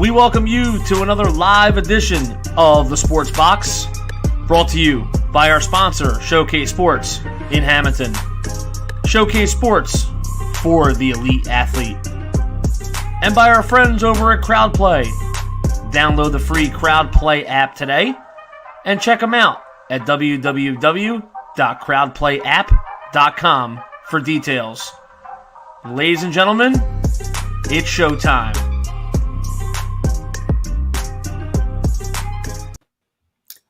We welcome you to another live edition of the Sports Box, brought to you by our sponsor, Showcase Sports in Hamilton. Showcase Sports for the elite athlete. And by our friends over at Crowdplay. Download the free Crowdplay app today and check them out at www.crowdplayapp.com for details. Ladies and gentlemen, it's showtime.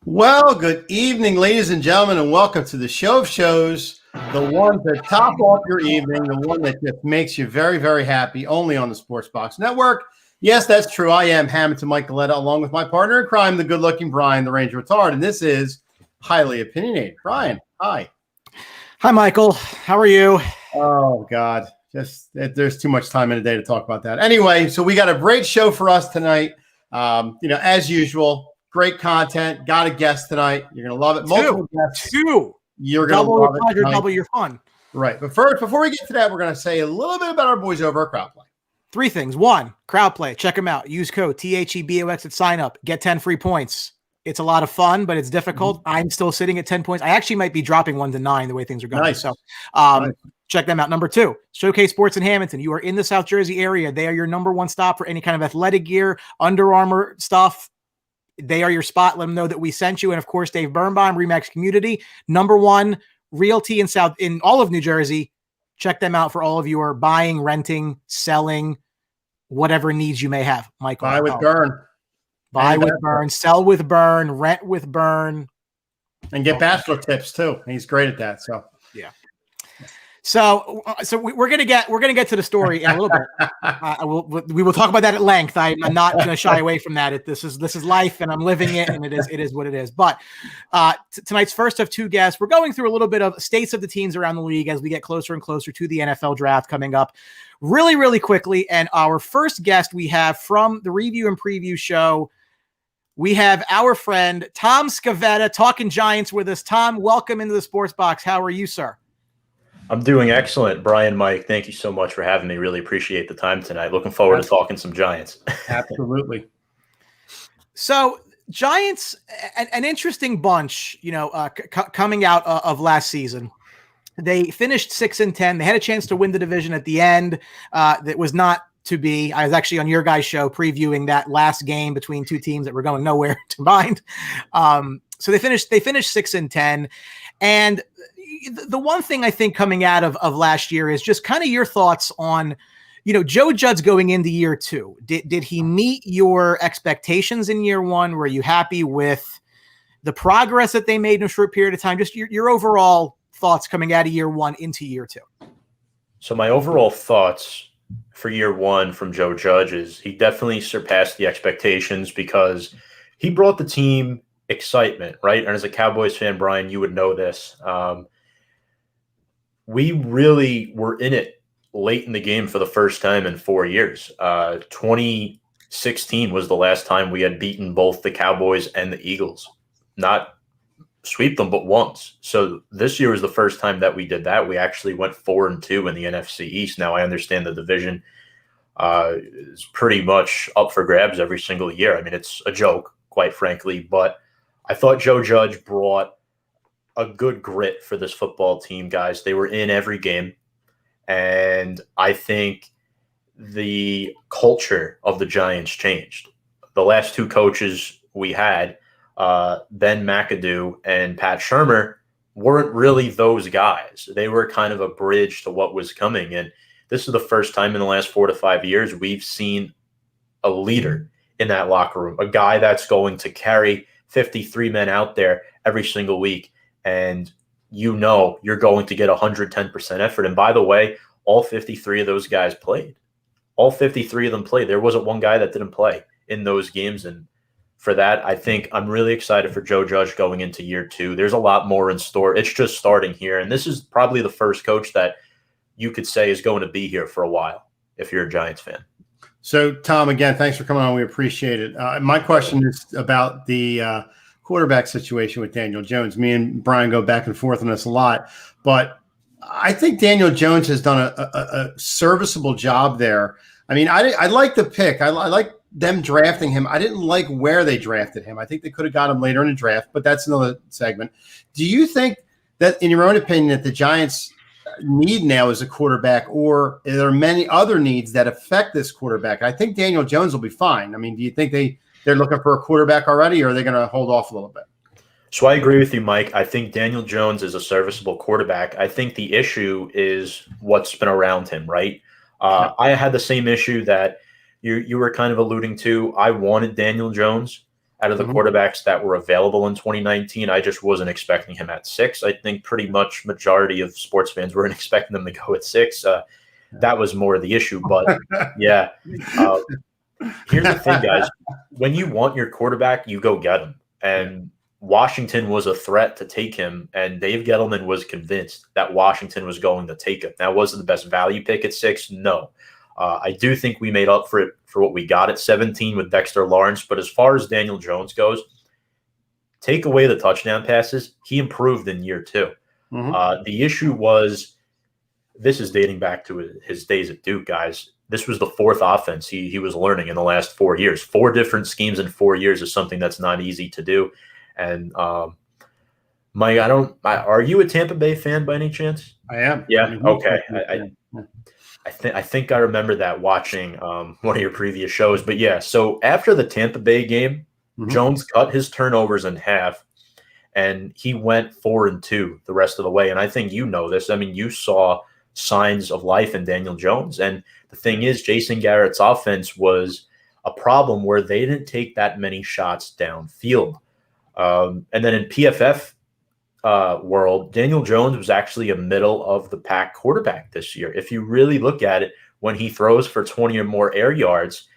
Well, good evening, ladies and gentlemen, and welcome to the show of shows, the one that top off your evening, the one that just makes you very, very happy, only on the Sports Box Network. Yes, that's true. I am Hamilton Mike Galetta, along with my partner in crime, the good-looking Brian, the Ranger Retard, and this is Highly Opinionated. Brian, hi. Hi, Michael. How are you? Oh, God. There's too much time in the day to talk about that. Anyway, so we got a great show for us tonight. As usual, great content. Got a guest tonight. You're going to love it. Multiple guests. Two. You're going to love it. Double your fun. Right. But first, before we get to that, we're going to say a little bit about our boys over at Crowdplay. Three things. One, Crowdplay. Check them out. Use code THEBOX at sign up. Get 10 free points. It's a lot of fun, but it's difficult. Mm-hmm. I'm still sitting at 10 points. I actually might be dropping 1 to 9 the way things are going. Nice. So nice. Check them out. Number 2, Showcase Sports in Hamilton. You are in the South Jersey area. They are your number one stop for any kind of athletic gear, Under Armour stuff. They are your spot. Let them know that we sent you. And of course, Dave Birnbaum, Remax Community, number 1 realty in all of New Jersey. Check them out for all of your buying, renting, selling, whatever needs you may have. Michael, buy with Burn, buy with Burn, sell with Burn, rent with Burn, and get bachelor tips too. He's great at that. So yeah. So we're gonna get to the story in a little bit. We will talk about that at length. I'm not going to shy away from that. This is life, and I'm living it, and it is what it is. But tonight's first of 2 guests, we're going through a little bit of states of the teams around the league as we get closer and closer to the NFL draft coming up, really, really quickly. And our first guest we have from the review and preview show, we have our friend Tom Scavetta talking Giants with us. Tom, welcome into the Sports Box. How are you, sir? I'm doing excellent. Brian, Mike, thank you so much for having me. Really appreciate the time tonight. Looking forward to talking some Giants. Absolutely. So Giants, an interesting bunch, coming out of last season. They finished 6-10. They had a chance to win the division at the end. That was not to be. I was actually on your guys' show previewing that last game between 2 teams that were going nowhere combined. So they finished 6-10. And the one thing I think coming out of last year is just kind of your thoughts on, Joe Judge going into year 2. Did he meet your expectations in year 1? Were you happy with the progress that they made in a short period of time? Just your overall thoughts coming out of year 1 into year 2. So my overall thoughts for year 1 from Joe Judge is he definitely surpassed the expectations because he brought the team excitement, right? And as a Cowboys fan, Brian, you would know this. We really were in it late in the game for the first time in 4 years. 2016 was the last time we had beaten both the Cowboys and the Eagles. Not sweep them, but once. So this year was the first time that we did that. We actually went 4-2 in the NFC East. Now I understand the division is pretty much up for grabs every single year. I mean, it's a joke, quite frankly, but I thought Joe Judge brought a good grit for this football team, guys. They were in every game. And I think the culture of the Giants changed. The last 2 coaches we had, Ben McAdoo and Pat Shurmur, weren't really those guys. They were kind of a bridge to what was coming. And this is the first time in the last 4 to 5 years we've seen a leader in that locker room, a guy that's going to carry 53 men out there every single week. And you're going to get 110% effort. And by the way, all 53 of those guys played. All 53 of them played. There wasn't one guy that didn't play in those games. And for that, I think I'm really excited for Joe Judge going into year 2. There's a lot more in store. It's just starting here. And this is probably the first coach that you could say is going to be here for a while if you're a Giants fan. So, Tom, again, thanks for coming on. We appreciate it. My question is about the quarterback situation with Daniel Jones. Me and Brian go back and forth on this a lot, but I think Daniel Jones has done a serviceable job there. I mean, I like the pick. I like them drafting him. I didn't like where they drafted him. I think they could have got him later in the draft, but that's another segment. Do you think that, in your own opinion, that the Giants need now is a quarterback, or are there many other needs that affect this quarterback? I think Daniel Jones will be fine. I mean, do you think they're looking for a quarterback already, or are they going to hold off a little bit? So I agree with you, Mike. I think Daniel Jones is a serviceable quarterback. I think the issue is what's been around him, right? I had the same issue that you were kind of alluding to. I wanted Daniel Jones out of the quarterbacks that were available in 2019. I just wasn't expecting him at 6. I think pretty much majority of sports fans weren't expecting them to go at 6. That was more the issue. But, yeah, here's the thing, guys. When you want your quarterback, you go get him. And Washington was a threat to take him, and Dave Gettleman was convinced that Washington was going to take him. Now, was it the best value pick at 6? No. I do think we made up for it for what we got at 17 with Dexter Lawrence. But as far as Daniel Jones goes, take away the touchdown passes, he improved in year 2. The issue was, this is dating back to his days at Duke, guys. This was the 4th offense he was learning in the last 4 years. 4 different schemes in 4 years is something that's not easy to do. And Mike, are you a Tampa Bay fan by any chance? I am. Yeah. Okay. I think I remember that watching one of your previous shows. But yeah, so after the Tampa Bay game, Jones cut his turnovers in half, and he went 4-2 the rest of the way. And I think you know this. I mean, you saw signs of life in Daniel Jones. And the thing is, Jason Garrett's offense was a problem where they didn't take that many shots downfield. And then in PFF world, Daniel Jones was actually a middle-of-the-pack quarterback this year. If you really look at it, when he throws for 20 or more air yards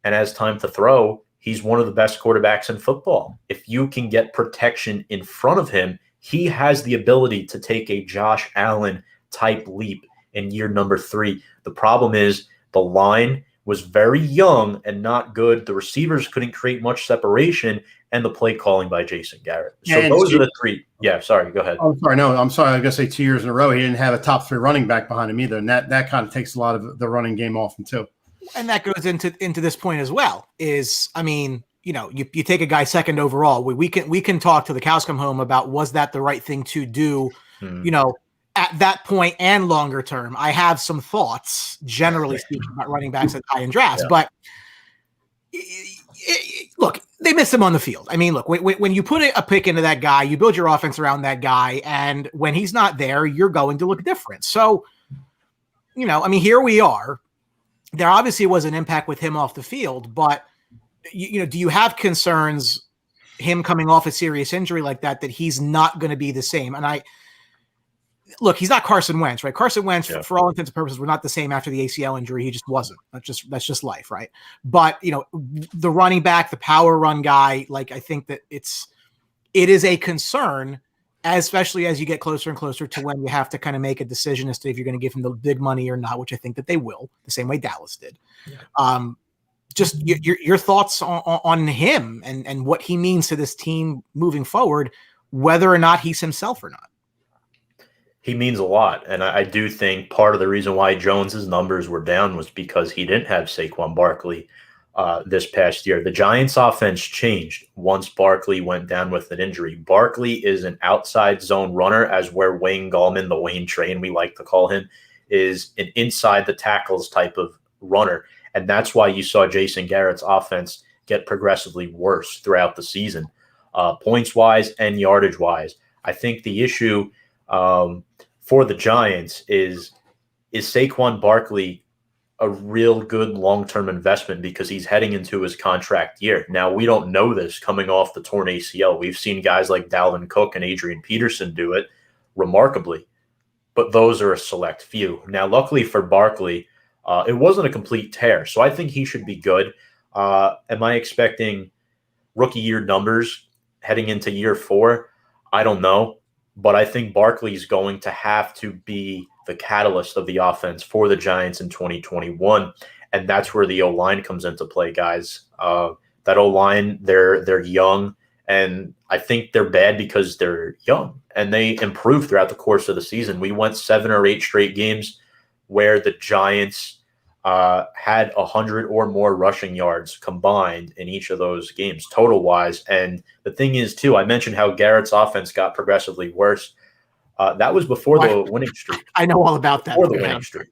and has time to throw, he's one of the best quarterbacks in football. If you can get protection in front of him, he has the ability to take a Josh Allen-type leap in year number 3. The problem is the line was very young and not good. The receivers couldn't create much separation, and the play calling by Jason Garrett. So those are the 3. Yeah, sorry, go ahead. I'm sorry. No, I'm sorry. I was going to say 2 years in a row, he didn't have a top 3 running back behind him either. And that kind of takes a lot of the running game off him too. And that goes into this point as well is, I mean, you take a guy 2nd overall. We can talk to the cows come home about, was that the right thing to do, at that point and longer term. I have some thoughts, generally speaking, about running backs at high end drafts, but look, they miss him on the field. I mean, look, when you put a pick into that guy, you build your offense around that guy, and when he's not there, you're going to look different. So, I mean, here we are. There obviously was an impact with him off the field, but do you have concerns him coming off a serious injury like that he's not going to be the same? And look, he's not Carson Wentz, right? Carson Wentz, for all intents and purposes, was not the same after the ACL injury. He just wasn't. That's just life, right? But the running back, the power run guy, like, I think that it is a concern, especially as you get closer and closer to when you have to kind of make a decision as to if you're going to give him the big money or not, which I think that they will, the same way Dallas did. Yeah. Just your thoughts on him and what he means to this team moving forward, whether or not he's himself or not. He means a lot, and I do think part of the reason why Jones's numbers were down was because he didn't have Saquon Barkley this past year. The Giants' offense changed once Barkley went down with an injury. Barkley is an outside zone runner, as where Wayne Gallman, the Wayne Train we like to call him, is an inside the tackles type of runner, and that's why you saw Jason Garrett's offense get progressively worse throughout the season, points-wise and yardage-wise. I think the issue for the Giants is Saquon Barkley a real good long-term investment because he's heading into his contract year. Now, we don't know this coming off the torn ACL. We've seen guys like Dalvin Cook and Adrian Peterson do it remarkably, but those are a select few. Now, luckily for Barkley, it wasn't a complete tear, so I think he should be good. Am I expecting rookie year numbers heading into year 4? I don't know. But I think Barkley's going to have to be the catalyst of the offense for the Giants in 2021. And that's where the O-line comes into play, guys. That O-line, they're young, and I think they're bad because they're young. And they improved throughout the course of the season. We went 7 or 8 straight games where the Giants had 100 or more rushing yards combined in each of those games, total wise. And the thing is, too, I mentioned how Garrett's offense got progressively worse. That was before the winning streak. I know all about that. Before the winning streak.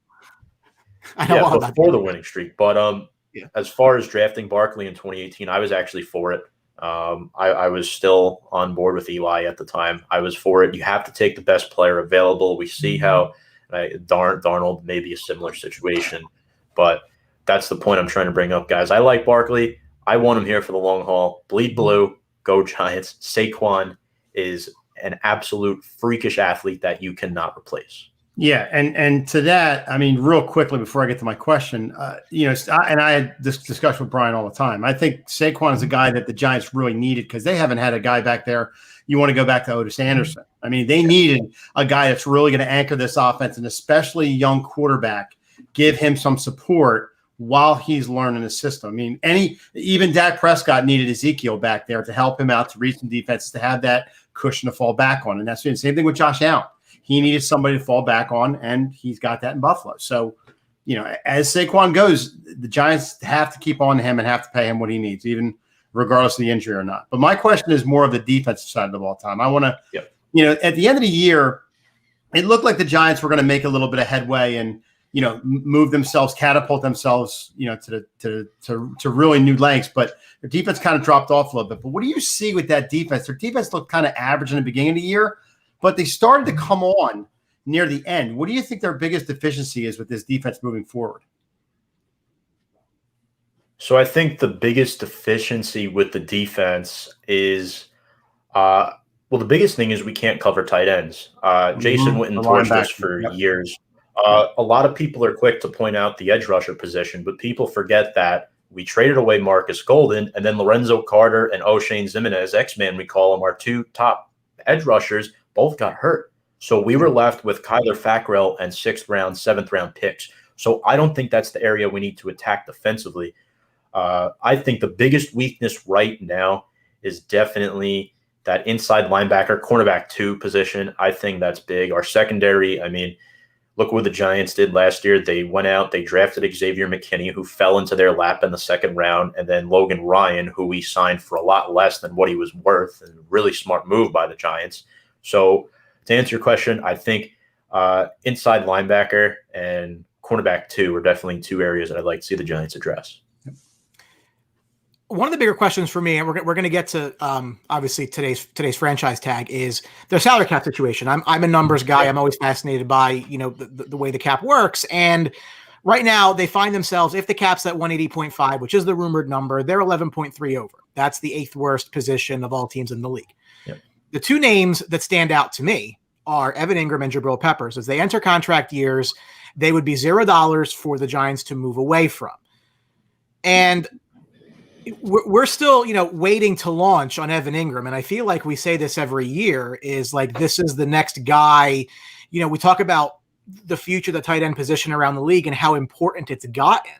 I know all about before that. the winning streak. But as far as drafting Barkley in 2018, I was actually for it. I was still on board with Eli at the time. I was for it. You have to take the best player available. We see how Darnold may be a similar situation. But that's the point I'm trying to bring up, guys. I like Barkley. I want him here for the long haul. Bleed blue. Go Giants. Saquon is an absolute freakish athlete that you cannot replace. Yeah, and to that, I mean, real quickly before I get to my question, and I had this discussion with Brian all the time. I think Saquon is a guy that the Giants really needed because they haven't had a guy back there. You want to go back to Otis Anderson. I mean, they needed a guy that's really going to anchor this offense, and especially a young quarterback, give him some support while he's learning the system. I mean, even Dak Prescott needed Ezekiel back there to help him out to read some defenses, to have that cushion to fall back on. And that's the same thing with Josh Allen. He needed somebody to fall back on, and he's got that in Buffalo. So, as Saquon goes, the Giants have to keep on to him and have to pay him what he needs, even regardless of the injury or not. But my question is more of the defensive side of the ball, Tom. I want to, at the end of the year, it looked like the Giants were going to make a little bit of headway and, move themselves, catapult themselves, to really new lengths. But their defense kind of dropped off a little bit. But what do you see with that defense? Their defense looked kind of average in the beginning of the year, but they started to come on near the end. What do you think their biggest deficiency is with this defense moving forward? So I think the biggest deficiency with the defense is, the biggest thing is we can't cover tight ends. Jason Witten torched this for years. A lot of people are quick to point out the edge rusher position, but people forget that we traded away Marcus Golden, and then Lorenzo Carter and O'Shane Ximenez, X-Man we call them, our two top edge rushers, both got hurt. So we were left with Kyler Fackrell and 6th round, 7th round picks. So I don't think that's the area we need to attack defensively. I think the biggest weakness right now is definitely that inside linebacker, cornerback 2 position. I think that's big. Our secondary, I mean, look what the Giants did last year. They went out, they drafted Xavier McKinney, who fell into their lap in the 2nd round, and then Logan Ryan, who we signed for a lot less than what he was worth, and really smart move by the Giants. So to answer your question, I think inside linebacker and cornerback 2 are definitely 2 areas that I'd like to see the Giants address. One of the bigger questions for me, and we're going to get to obviously today's franchise tag, is their salary cap situation. I'm a numbers guy. I'm always fascinated by the way the cap works. And right now they find themselves, if the cap's at 180.5, which is the rumored number, they're 11.3 over. That's the 8th worst position of all teams in the league. Yep. The 2 names that stand out to me are Evan Ingram and Jabril Peppers. As they enter contract years, they would be $0 for the Giants to move away from. And we're still, waiting to launch on Evan Ingram. And I feel like we say this every year is like, this is the next guy. We talk about the future, the tight end position around the league and how important it's gotten.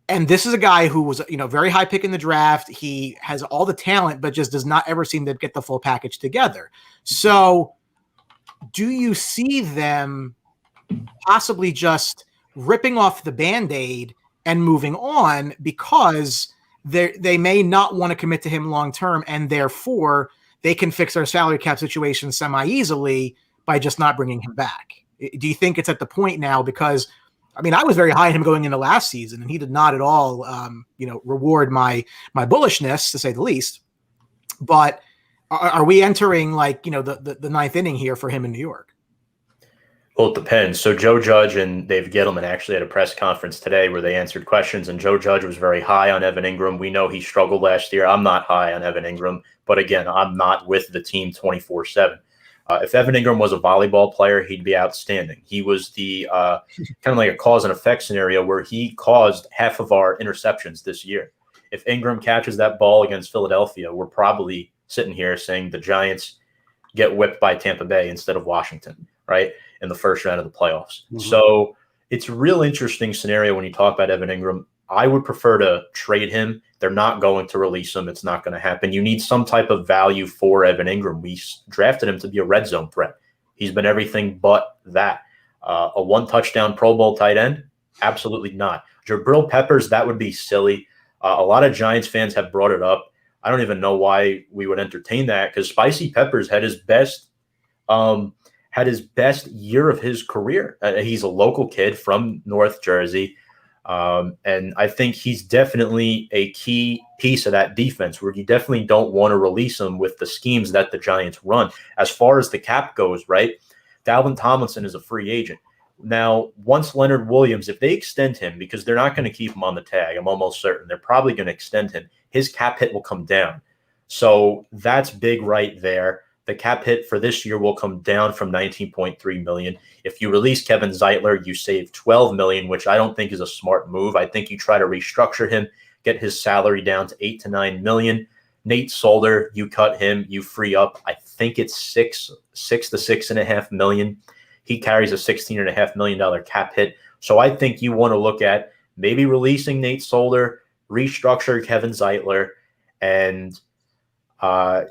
And this is a guy who was, very high pick in the draft. He has all the talent, but just does not ever seem to get the full package together. So do you see them possibly just ripping off the Band-Aid and moving on because they may not want to commit to him long-term, and therefore they can fix their salary cap situation semi-easily by just not bringing him back? Do you think it's at the point now? Because, I mean, I was very high on him going into last season, and he did not at all, reward my bullishness, to say the least. But are we entering the 9th inning here for him in New York? Well, it depends. So Joe Judge and Dave Gettleman actually had a press conference today where they answered questions, and Joe Judge was very high on Evan Ingram. We know he struggled last year. I'm not high on Evan Ingram, but again, I'm not with the team 24/7. If Evan Ingram was a volleyball player, he'd be outstanding. He was the kind of like a cause and effect scenario where he caused half of our interceptions this year. If Ingram catches that ball against Philadelphia, we're probably sitting here saying the Giants get whipped by Tampa Bay instead of Washington, right, in the first round of the playoffs. Mm-hmm. So it's a real interesting scenario when you talk about Evan Ingram. I would prefer to trade him. They're not going to release him. It's not going to happen. You need some type of value for Evan Ingram. We drafted him to be a red zone threat. He's been everything but that. A 1-touchdown Pro Bowl tight end, Absolutely not. Jabril Peppers, that would be silly. A lot of Giants fans have brought it up. I don't even know why we would entertain that, because Spicy Peppers had his best year of his career. He's a local kid from North Jersey. And I think he's definitely a key piece of that defense, where you definitely don't want to release him with the schemes that the Giants run. As far as the cap goes, right? Dalvin Tomlinson is a free agent. Now, once Leonard Williams, if they extend him, because they're not going to keep him on the tag, I'm almost certain they're probably going to extend him, his cap hit will come down. So that's big right there. The cap hit for this year will come down from $19.3 million. If you release Kevin Zeitler, you save $12 million, which I don't think is a smart move. I think you try to restructure him, get his salary down to $8 to $9 million. Nate Solder, you cut him, you free up, I think it's $6 to $6.5 million. He carries a $16.5 million cap hit. So I think you want to look at maybe releasing Nate Solder, restructure Kevin Zeitler, and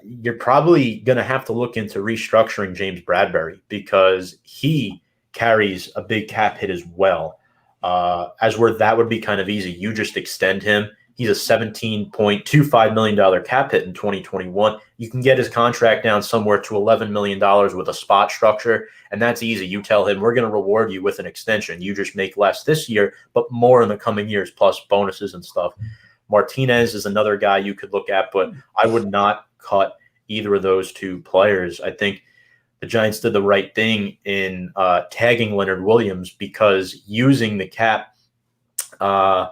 you're probably going to have to look into restructuring James Bradbury, because he carries a big cap hit as well. As where that would be kind of easy. You just extend him. He's a $17.25 million cap hit in 2021. You can get his contract down somewhere to $11 million with a spot structure, and that's easy. You tell him, we're going to reward you with an extension. You just make less this year, but more in the coming years, plus bonuses and stuff. Martinez is another guy you could look at, but I would not cut either of those two players. I think the Giants did the right thing in tagging Leonard Williams, because using the cap, a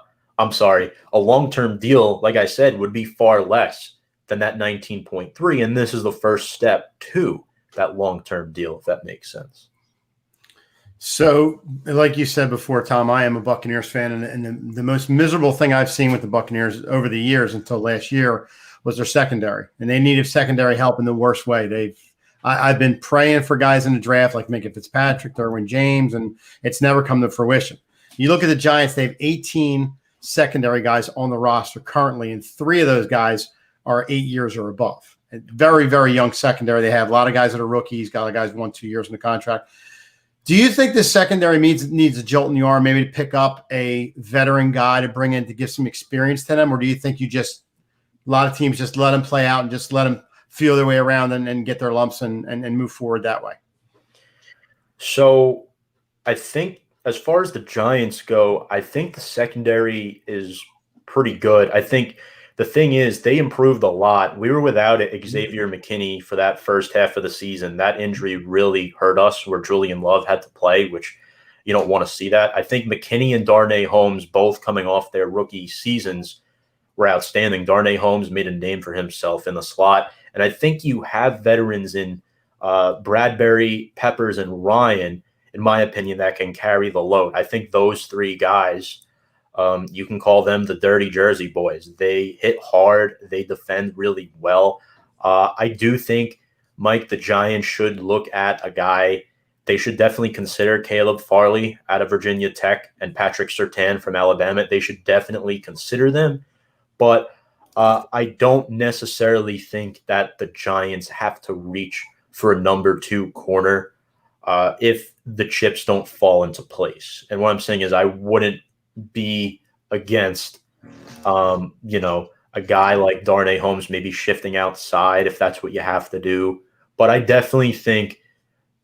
long-term deal, like I said, would be far less than that 19.3, and this is the first step to that long-term deal, if that makes sense. So, like you said before, Tom, I am a Buccaneers fan, and the most miserable thing I've seen with the Buccaneers over the years until last year was their secondary, and they needed secondary help in the worst way. I've been praying for guys in the draft like Minka Fitzpatrick, Derwin James, and it's never come to fruition. You look at the Giants; they have 18 secondary guys on the roster currently, and 3 of those guys are 8 years or above. Very, very young secondary. They have a lot of guys that are rookies, got a lot of guys 1-2 years in the contract. Do you think the secondary needs a jolt in the arm, maybe to pick up a veteran guy to bring in to give some experience to them? Or do you think a lot of teams just let them play out and just let them feel their way around and get their lumps and move forward that way? So I think, as far as the Giants go, I think the secondary is pretty good. I think the thing is, they improved a lot. We were without Xavier McKinney for that first half of the season. That injury really hurt us, where Julian Love had to play, which you don't want to see that. I think McKinney and Darnay Holmes, both coming off their rookie seasons, were outstanding. Darnay Holmes made a name for himself in the slot. And I think you have veterans in Bradbury, Peppers, and Ryan, in my opinion, that can carry the load. I think those 3 guys, you can call them the dirty Jersey boys. They hit hard. They defend really well. I do think, Mike, the Giants should look at a guy. They should definitely consider Caleb Farley out of Virginia Tech and Patrick Surtain from Alabama. They should definitely consider them. But I don't necessarily think that the Giants have to reach for a number 2 corner if the chips don't fall into place. And what I'm saying is, I wouldn't be against, a guy like Darnay Holmes maybe shifting outside if that's what you have to do. But I definitely think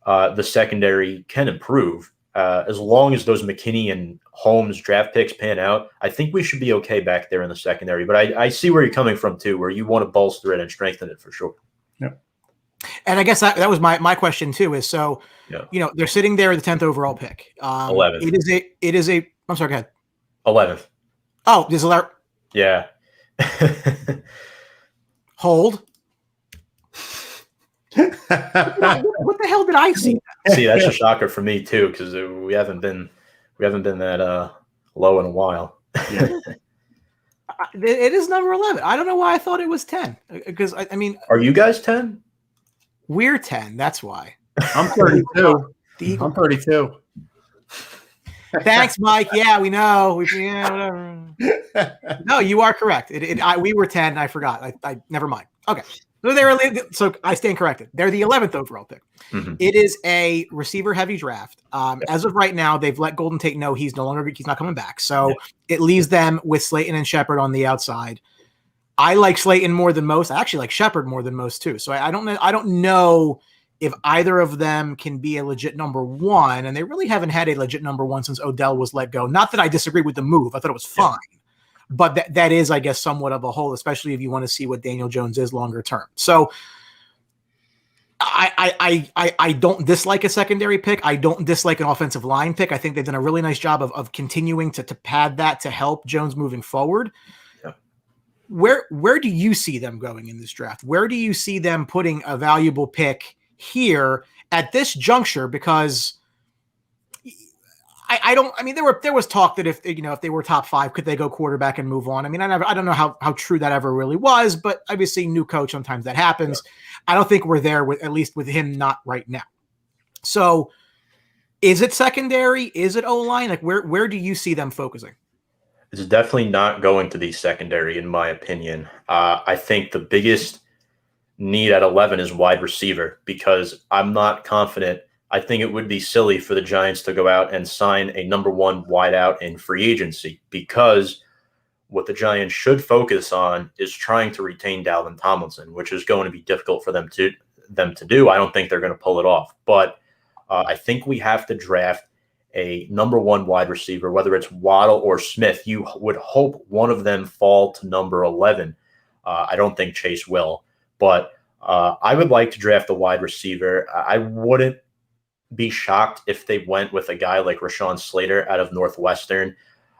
the secondary can improve as long as those McKinney and Holmes draft picks pan out. I think we should be okay back there in the secondary. But I see where you're coming from too, where you want to bolster it and strengthen it for sure. Yep. And I guess that was my question too, is so, they're sitting there at the 10th overall pick. 11th. It is a, I'm sorry, go ahead. 11th. Oh, there's a Yeah. Hold. What the hell did I see? See, that's a shocker for me too, because we haven't been that low in a while. Yeah. It is number 11. I don't know why I thought it was 10. Because I mean, are you guys 10? We're 10. That's why. I'm 32. I'm 32. Thanks, Mike. Yeah, we know. Whatever. No, you are correct. We were 10. I forgot. I never mind. Okay. So I stand corrected. They're the 11th overall pick. Mhm. It is a receiver-heavy draft. As of right now, they've let Golden Tate know he's not coming back. So it leaves them with Slayton and Shepard on the outside. I like Slayton more than most. I actually like Shepard more than most too. So I don't know. I don't know if either of them can be a legit number one, and they really haven't had a legit number one since Odell was let go. Not that I disagree with the move. I thought it was fine. But that is, I guess, somewhat of a hole, especially if you want to see what Daniel Jones is longer term. So I don't dislike a secondary pick. I don't dislike an offensive line pick. I think they've done a really nice job of continuing to pad that to help Jones moving forward. Yeah. Where do you see them going in this draft? Where do you see them putting a valuable pick here at this juncture? Because I don't. I mean, there was talk that if they were top 5, could they go quarterback and move on? I mean, I don't know how true that ever really was, but obviously, new coach, sometimes that happens. Yeah. I don't think we're there at least with him, not right now. So, is it secondary? Is it O-line? Like, where do you see them focusing? It's definitely not going to be secondary, in my opinion. I think the biggest need at 11 is wide receiver, because I'm not confident. I think it would be silly for the Giants to go out and sign a number 1 wideout in free agency, because what the Giants should focus on is trying to retain Dalvin Tomlinson, which is going to be difficult for them to do. I don't think they're going to pull it off, but I think we have to draft a number 1 wide receiver, whether it's Waddle or Smith. You would hope one of them fall to number 11. I don't think Chase will, but I would like to draft a wide receiver. I wouldn't be shocked if they went with a guy like Rashawn Slater out of Northwestern.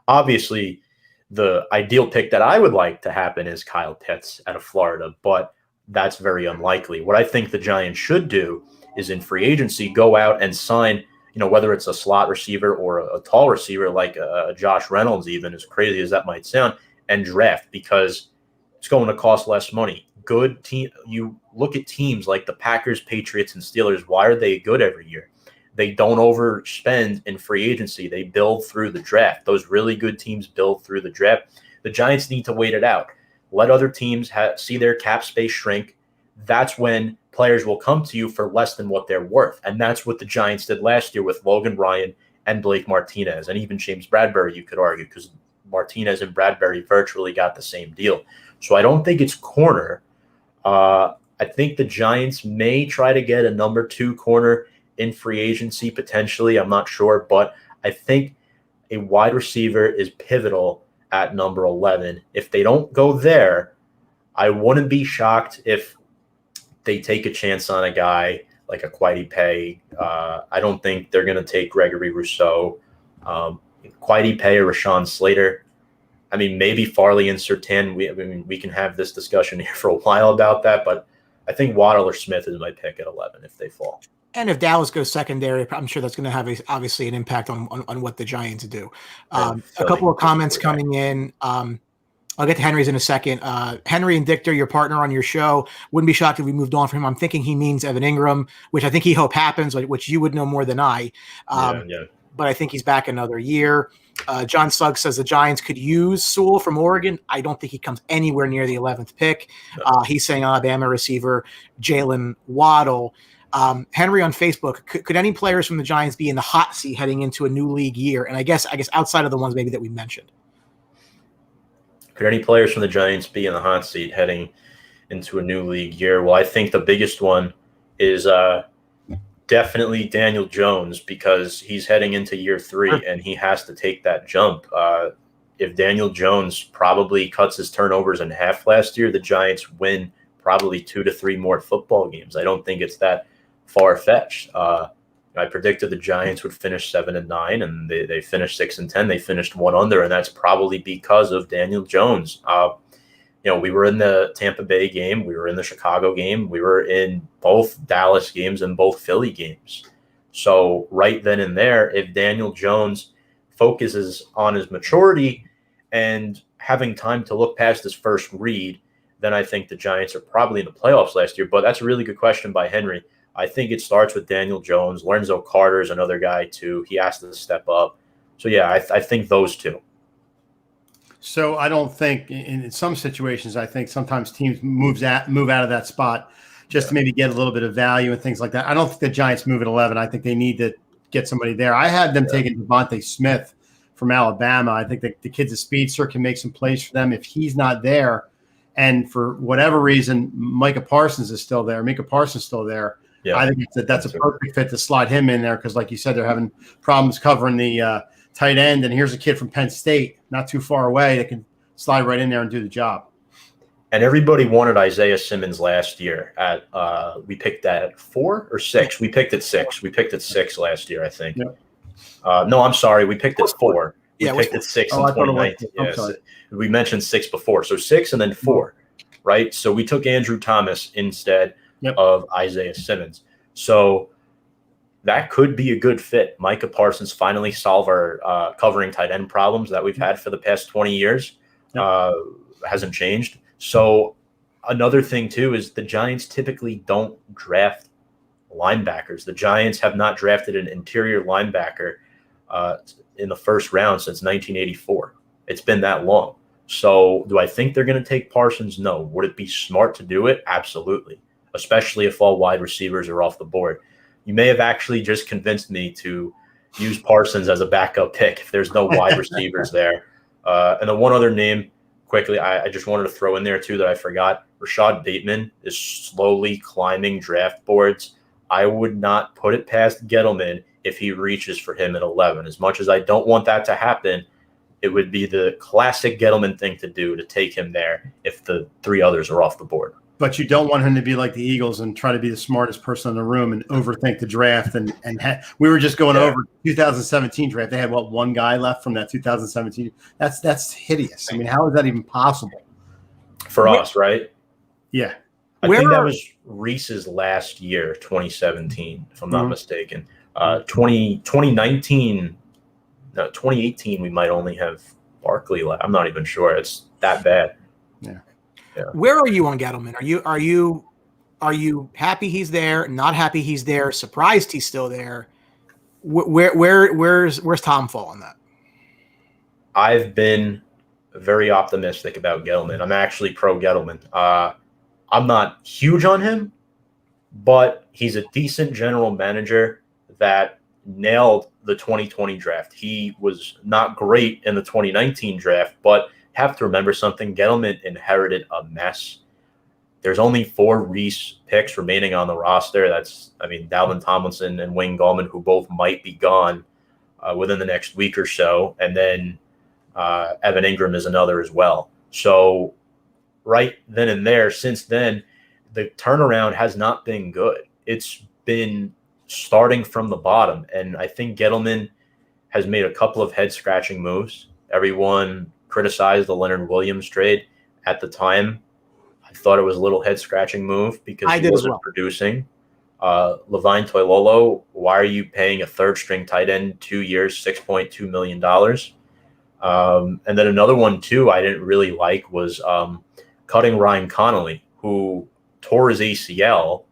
Obviously, the ideal pick that I would like to happen is Kyle Pitts out of Florida, but that's very unlikely. What I think the Giants should do is in free agency, go out and sign, whether it's a slot receiver or a tall receiver like Josh Reynolds, even as crazy as that might sound, and draft, because it's going to cost less money. Good team. You look at teams like the Packers, Patriots, and Steelers. Why are they good every year? They don't overspend in free agency. They build through the draft. Those really good teams build through the draft. The Giants need to wait it out. Let other teams see their cap space shrink. That's when players will come to you for less than what they're worth. And that's what the Giants did last year with Logan Ryan and Blake Martinez, and even James Bradbury, you could argue, because Martinez and Bradbury virtually got the same deal. So I don't think it's corner. I think the Giants may try to get a number 2 corner in free agency, potentially. I'm not sure, but I think a wide receiver is pivotal at number 11. If they don't go there, I wouldn't be shocked if they take a chance on a guy like a Kwity Paye. I don't think they're going to take Gregory Rousseau. Kwity Paye or Rashawn Slater. I mean, maybe Farley and Surtain. We can have this discussion here for a while about that, but I think Waddle or Smith is my pick at 11 if they fall. And if Dallas goes secondary, I'm sure that's going to have obviously an impact on what the Giants do. A couple of comments coming in. I'll get to Henry's in a second. Henry and Dictor, your partner on your show, wouldn't be shocked if we moved on from him. I'm thinking he means Evan Ingram, which I think he hope happens, which you would know more than I. But I think he's back another year. John Suggs says the Giants could use Sewell from Oregon. I don't think he comes anywhere near the 11th pick. He's saying Alabama receiver Jalen Waddle. Henry on Facebook, could any players from the Giants be in the hot seat heading into a new league year? And I guess outside of the ones maybe that we mentioned. Could any players from the Giants be in the hot seat heading into a new league year? Well, I think the biggest one is definitely Daniel Jones, because he's heading into year 3 and he has to take that jump. If Daniel Jones probably cuts his turnovers in half last year, the Giants win probably 2 to 3 more football games. I don't think it's that far-fetched. I predicted the Giants would finish 7-9, and they finished 6-10. They finished 1 under, and that's probably because of Daniel Jones. We were in the Tampa Bay game, we were in the Chicago game, we were in both Dallas games and both Philly games. So right then and there, if Daniel Jones focuses on his maturity and having time to look past his first read, then I think the Giants are probably in the playoffs last year. But that's a really good question by Henry. I think it starts with Daniel Jones. Lorenzo Carter is another guy, too. He has to step up. So, yeah, I think those two. So I don't think in some situations, I think sometimes teams move out of that spot just to maybe get a little bit of value and things like that. I don't think the Giants move at 11. I think they need to get somebody there. I had them taking Devontae Smith from Alabama. I think that the kid's a speedster, can make some plays for them if he's not there. And for whatever reason, Micah Parsons is still there. Yeah. I think that's a perfect fit to slide him in there because, like you said, they're having problems covering the tight end. And here's a kid from Penn State, not too far away, that can slide right in there and do the job. And everybody wanted Isaiah Simmons last year at we picked at 4 or 6. We picked at 6. We picked at 6 last year, I think. Yep. No, I'm sorry. We picked at 4. We picked at 6 in 2019. Yeah, we mentioned 6 before. So 6 and then 4, right? So we took Andrew Thomas instead of Isaiah Simmons. So that could be a good fit. Micah Parsons finally solve our covering tight end problems that we've had for the past 20 years. Hasn't changed. So another thing, too, is the Giants typically don't draft linebackers. The Giants have not drafted an interior linebacker in the first round since 1984. It's been that long. So do I think they're going to take Parsons? No. Would it be smart to do it? Absolutely, especially if all wide receivers are off the board. You may have actually just convinced me to use Parsons as a backup pick if there's no wide receivers there. And then one other name, quickly, I just wanted to throw in there, too, that I forgot. Rashad Bateman is slowly climbing draft boards. I would not put it past Gettleman if he reaches for him at 11. As much as I don't want that to happen, it would be the classic Gettleman thing to do to take him there if the 3 others are off the board. But you don't want him to be like the Eagles and try to be the smartest person in the room and overthink the draft. We were just going over 2017 draft. They had, one guy left from that 2017? That's hideous. I mean, how is that even possible? For us, right? Yeah. I think that was Reese's last year, 2017, if I'm not mistaken. 2019, no, 2018, we might only have Barkley left. I'm not even sure. It's that bad. Yeah. Where are you on Gettleman? Are you happy he's there? Not happy he's there? Surprised he's still there? Where's Tom fall on that? I've been very optimistic about Gettleman. I'm actually pro Gettleman. I'm not huge on him, but he's a decent general manager that nailed the 2020 draft. He was not great in the 2019 draft, but have to remember something. Gettleman inherited a mess. There's only 4 Reese picks remaining on the roster. That's, Dalvin Tomlinson and Wayne Gallman, who both might be gone within the next week or so. And then Evan Ingram is another as well. So right then and there, since then, the turnaround has not been good. It's been starting from the bottom. And I think Gettleman has made a couple of head-scratching moves. Everyone criticized the Leonard Williams trade at the time. I thought it was a little head-scratching move because he wasn't producing. Levine Toilolo, why are you paying a third-string tight end 2 years, $6.2 million? And then another one, too, I didn't really like was cutting Ryan Connolly, who tore his ACL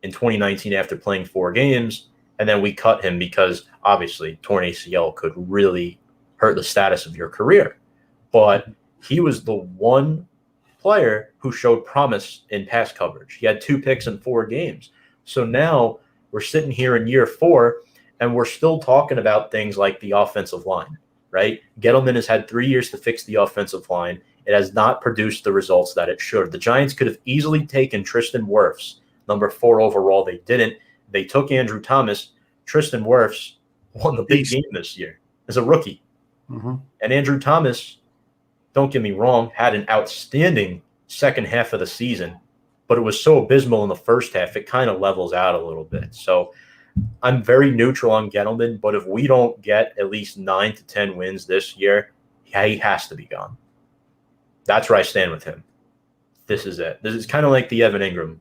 in 2019 after playing 4 games, and then we cut him because, obviously, torn ACL could really hurt the status of your career. But he was the one player who showed promise in pass coverage. He had 2 picks in 4 games. So now we're sitting here in year 4, and we're still talking about things like the offensive line, right? Gettleman has had 3 years to fix the offensive line. It has not produced the results that it should. The Giants could have easily taken Tristan Wirfs, number 4 overall. They didn't. They took Andrew Thomas. Tristan Wirfs won the big game this year as a rookie. Mm-hmm. And Andrew Thomas, don't get me wrong, had an outstanding second half of the season, but it was so abysmal in the first half, it kind of levels out a little bit. So I'm very neutral on Gettleman, but if we don't get at least 9 to 10 wins this year, he has to be gone. That's where I stand with him. This is it. This is kind of like the Evan Ingram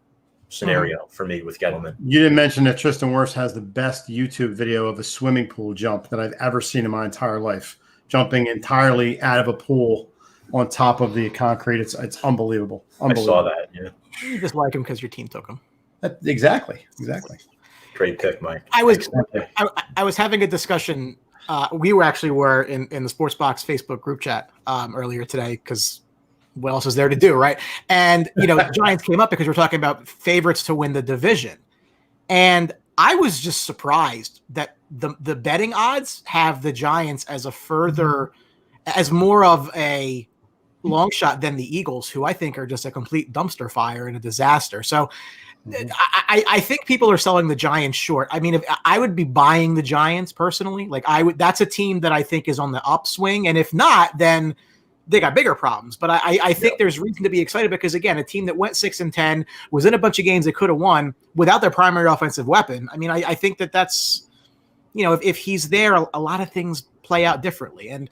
scenario for me with Gettleman. You didn't mention that Tristan Wirfs has the best YouTube video of a swimming pool jump that I've ever seen in my entire life. Jumping entirely out of a pool on top of the concrete. It's unbelievable. I saw that, yeah. You just like him because your team took him. Exactly. Great pick, Mike. I was having a discussion We were in the Sports Box Facebook group chat earlier today because what else is there to do, right? And the Giants came up because we're talking about favorites to win the division, and I was just surprised that the betting odds have the Giants as more of a long shot than the Eagles, who I think are just a complete dumpster fire and a disaster. So I think people are selling the Giants short. I mean, if I would be buying the Giants personally, that's a team that I think is on the upswing. And if not, then they got bigger problems. But I think there's reason to be excited because, again, a team that went 6-10 was in a bunch of games they could have won without their primary offensive weapon. I mean, I think that's, if he's there, a lot of things play out differently. And,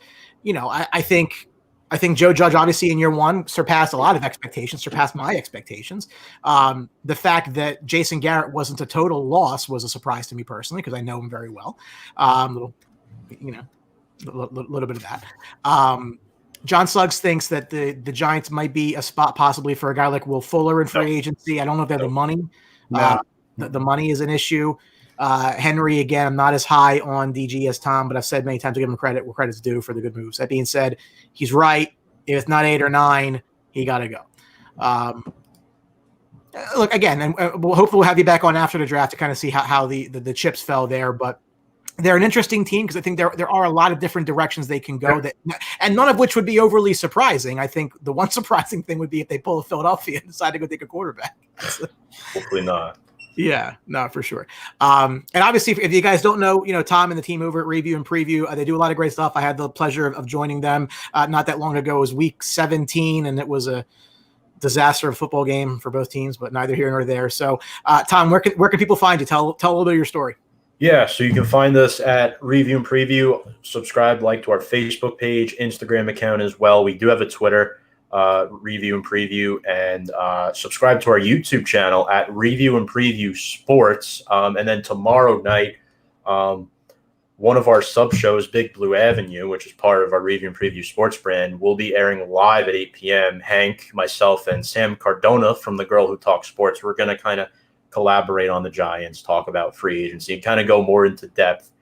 I think Joe Judge, obviously, in year one, surpassed a lot of expectations, surpassed my expectations. The fact that Jason Garrett wasn't a total loss was a surprise to me personally because I know him very well. Little bit of that. John Suggs thinks that the Giants might be a spot possibly for a guy like Will Fuller in free agency. I don't know if they have the money. The money is an issue. Henry, again, I'm not as high on DG as Tom, but I've said many times to give him credit where credit's due for the good moves. That being said, he's right. If it's not 8 or 9, he got to go. Look, again, and hopefully we'll have you back on after the draft to kind of see how the chips fell there. But they're an interesting team because I think there are a lot of different directions they can go, and none of which would be overly surprising. I think the one surprising thing would be if they pull a Philadelphia and decide to go take a quarterback. Hopefully not. Yeah, no, for sure. And obviously, if you guys don't know, Tom and the team over at Review and Preview, they do a lot of great stuff. I had the pleasure of joining them not that long ago. It was week 17, and it was a disaster of a football game for both teams, but neither here nor there. So, Tom, where can people find you? Tell a little bit of your story. Yeah, so you can find us at Review and Preview. Subscribe, to our Facebook page, Instagram account as well. We do have a Twitter. Review and Preview, and subscribe to our YouTube channel at Review and Preview Sports. And then tomorrow night, one of our sub shows, Big Blue Avenue, which is part of our Review and Preview Sports brand, will be airing live at 8 p.m. Hank, myself, and Sam Cardona from The Girl Who Talks Sports. We're going to kind of collaborate on the Giants, talk about free agency, and kind of go more into depth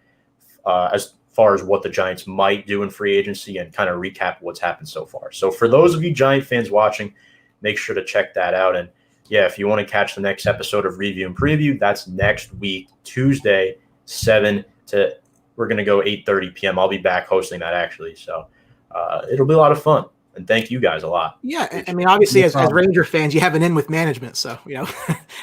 as far as what the Giants might do in free agency and kind of recap what's happened so far. So for those of you Giant fans watching, make sure to check that out. And yeah, if you want to catch the next episode of Review and Preview, that's next week, Tuesday, we're going to go 8:30 p.m. I'll be back hosting that actually. So it'll be a lot of fun. And thank you guys a lot. Yeah. I mean, obviously as Ranger fans, you have an in with management. So,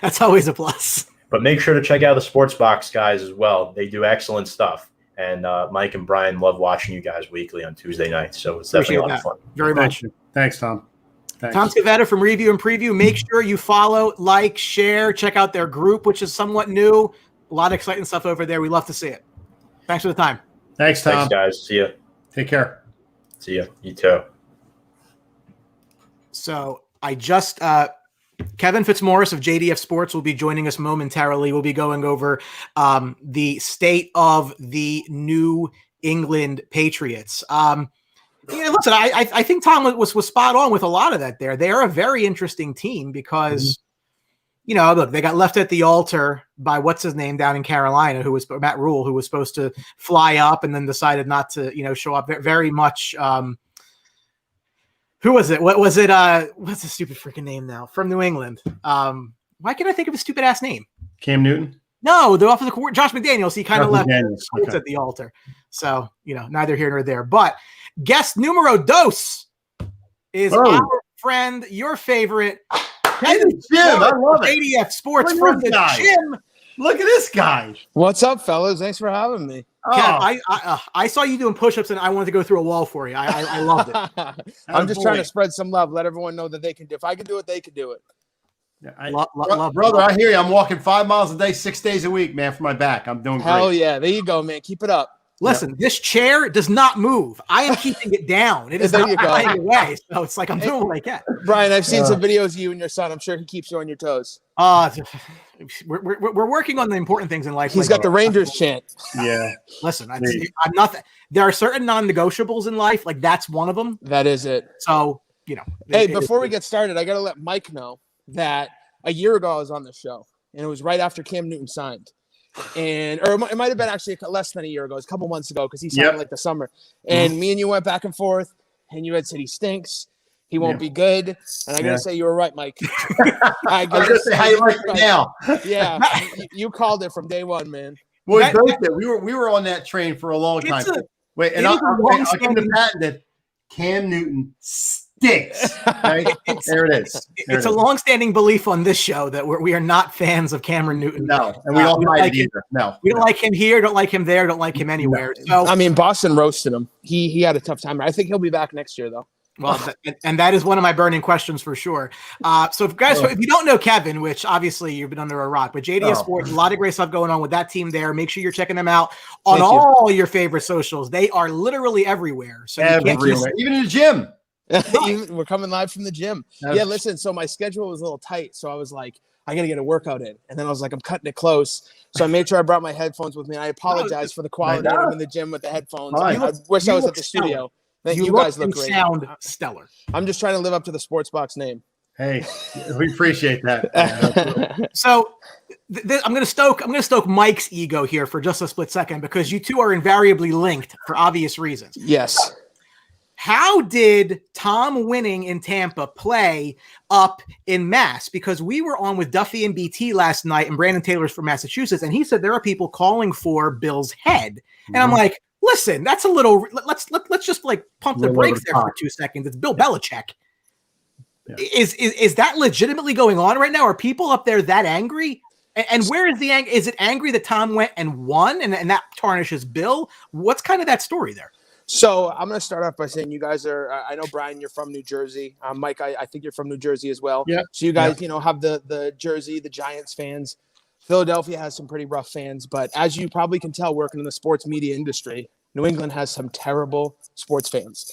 that's always a plus. But make sure to check out the Sports Box guys as well. They do excellent stuff. And Mike and Brian love watching you guys weekly on Tuesday nights. So it's definitely a lot of fun. Very much. Thanks, Tom. Thanks. Tom Scavetta from Review and Preview. Make sure you follow, like, share, check out their group, which is somewhat new. A lot of exciting stuff over there. We love to see it. Thanks for the time. Thanks, Tom. Thanks, guys. See ya. Take care. See ya. You too. So I just Kevin Fitzmaurice of JDF Sports will be joining us momentarily. We'll be going over the state of the New England Patriots. Listen, I think Tom was spot on with a lot of that there. They are a very interesting team because, look, they got left at the altar by what's his name down in Carolina, who was Matt Rule, who was supposed to fly up and then decided not to, show up. Very much. Who was it? What was it? What's the stupid freaking name now from New England? Why can't I think of a stupid ass name? Cam Newton? No, the offensive coordinator, Josh McDaniels. He kind of left okay. at the altar. So, neither here nor there. But guest numero dos is our friend, your favorite, Kevin Jim. I love it. JDF Sports from the gym. Look at this guy. What's up, fellas? Thanks for having me. Kev, I saw you doing push-ups and I wanted to go through a wall for you. I loved it. I'm just trying to spread some love. Let everyone know that they can do. If I can do it, they can do it. Yeah, brother, I hear you. I'm walking 5 miles a day, 6 days a week, man, for my back. I'm doing great. Hell yeah. There you go, man. Keep it up. Listen, This chair does not move. I am keeping it down. It is not flying away. So it's like I'm doing what I can. Brian, I've seen some videos of you and your son. I'm sure he keeps you on your toes. We're working on the important things in life. He's got the Rangers chant. Yeah. Listen, I'm not. There are certain non-negotiables in life. Like that's one of them. That is it. So Hey, before we get started, I got to let Mike know that a year ago I was on the show, and it was right after Cam Newton signed. or it might have been actually less than a year ago. It was a couple months ago because he signed like the summer. And me and you went back and forth, and you had said he stinks. He won't be good. And I got to say you were right, Mike. I was going to say, how you like it now? Yeah, you called it from day one, man. Well, we were on that train for a long time. Wait, and I'll give him the patent that Cam Newton stinks. Right? There it is. It's a long-standing belief on this show that we are not fans of Cameron Newton. No, and we don't like him either. No, we don't like him here, don't like him there, don't like him anywhere. No. So I mean, Boston roasted him. He had a tough time. I think he'll be back next year, though. Well, and that is one of my burning questions for sure. So if you don't know Kevin, which obviously you've been under a rock, but JDF Sports, a lot of great stuff going on with that team there. Make sure you're checking them out on all your favorite socials. They are literally everywhere. So everywhere, even in the gym. We're coming live from the gym. Yeah, listen, so my schedule was a little tight. So I was like, I got to get a workout in. And then I was like, I'm cutting it close. So I made sure I brought my headphones with me. I apologize for the quality when I'm in the gym with the headphones. I wish I was at the studio. You guys look great. Sound stellar. I'm just trying to live up to the Sports Box name. Hey, we appreciate that. So I'm going to stoke Mike's ego here for just a split second because you two are invariably linked for obvious reasons. Yes. How did Tom winning in Tampa play up in Mass? Because we were on with Duffy and BT last night, and Brandon Taylor's from Massachusetts, and he said there are people calling for Bill's head, and I'm like, listen, that's a little. Let's just like pump the brakes there for 2 seconds. It's Bill Belichick. Yeah. Is that legitimately going on right now? Are people up there that angry? And where is the anger? Is it angry that Tom went and won, and that tarnishes Bill? What's kind of that story there? So I'm going to start off by saying you guys are. I know Brian, you're from New Jersey. Mike, I think you're from New Jersey as well. Yeah. So you guys, have the Jersey, the Giants fans. Philadelphia has some pretty rough fans, but as you probably can tell, working in the sports media industry, New England has some terrible sports fans.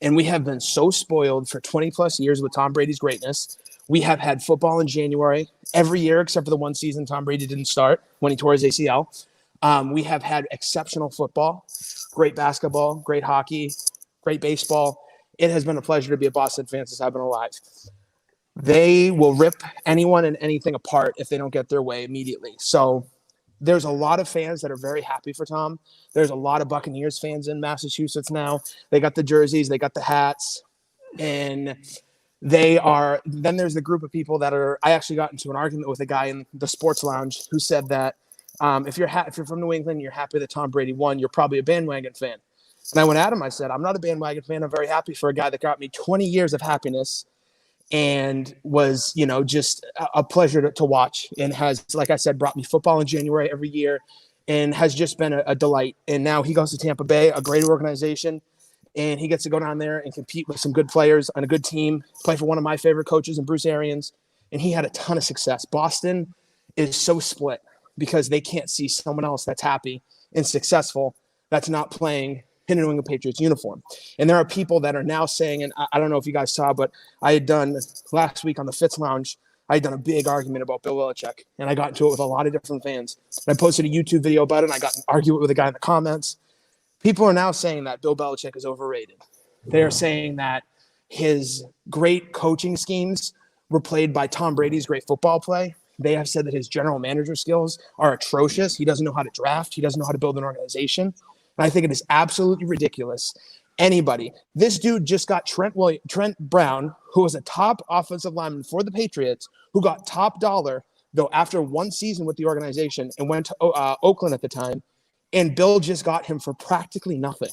And we have been so spoiled for 20 plus years with Tom Brady's greatness. We have had football in January every year, except for the one season Tom Brady didn't start when he tore his ACL. We have had exceptional football, great basketball, great hockey, great baseball. It has been a pleasure to be a Boston fan since I've been alive. They will rip anyone and anything apart if they don't get their way immediately. So there's a lot of fans that are very happy for Tom. There's a lot of Buccaneers fans in Massachusetts now. They got the jerseys, they got the hats, and then there's the group of people that are, I actually got into an argument with a guy in the sports lounge who said that if you're from New England, you're happy that Tom Brady won, you're probably a bandwagon fan. And I went at him, I said, I'm not a bandwagon fan. I'm very happy for a guy that got me 20 years of happiness and was, just a pleasure to watch, and has, like I said, brought me football in January every year and has just been a delight. And now he goes to Tampa Bay, a great organization, and he gets to go down there and compete with some good players on a good team, play for one of my favorite coaches in Bruce Arians, and he had a ton of success. Boston is so split because they can't see someone else that's happy and successful that's not playing in a New England Patriots uniform. And there are people that are now saying, and I don't know if you guys saw, but I had done last week on the Fitz Lounge, I had done a big argument about Bill Belichick, and I got into it with a lot of different fans. And I posted a YouTube video about it, and I got an argument with a guy in the comments. People are now saying that Bill Belichick is overrated. They are saying that his great coaching schemes were played by Tom Brady's great football play. They have said that his general manager skills are atrocious. He doesn't know how to draft. He doesn't know how to build an organization. And I think it is absolutely ridiculous. This dude just got Trent Brown, who was a top offensive lineman for the Patriots, who got top dollar, though, after one season with the organization and went to Oakland at the time. And Bill just got him for practically nothing.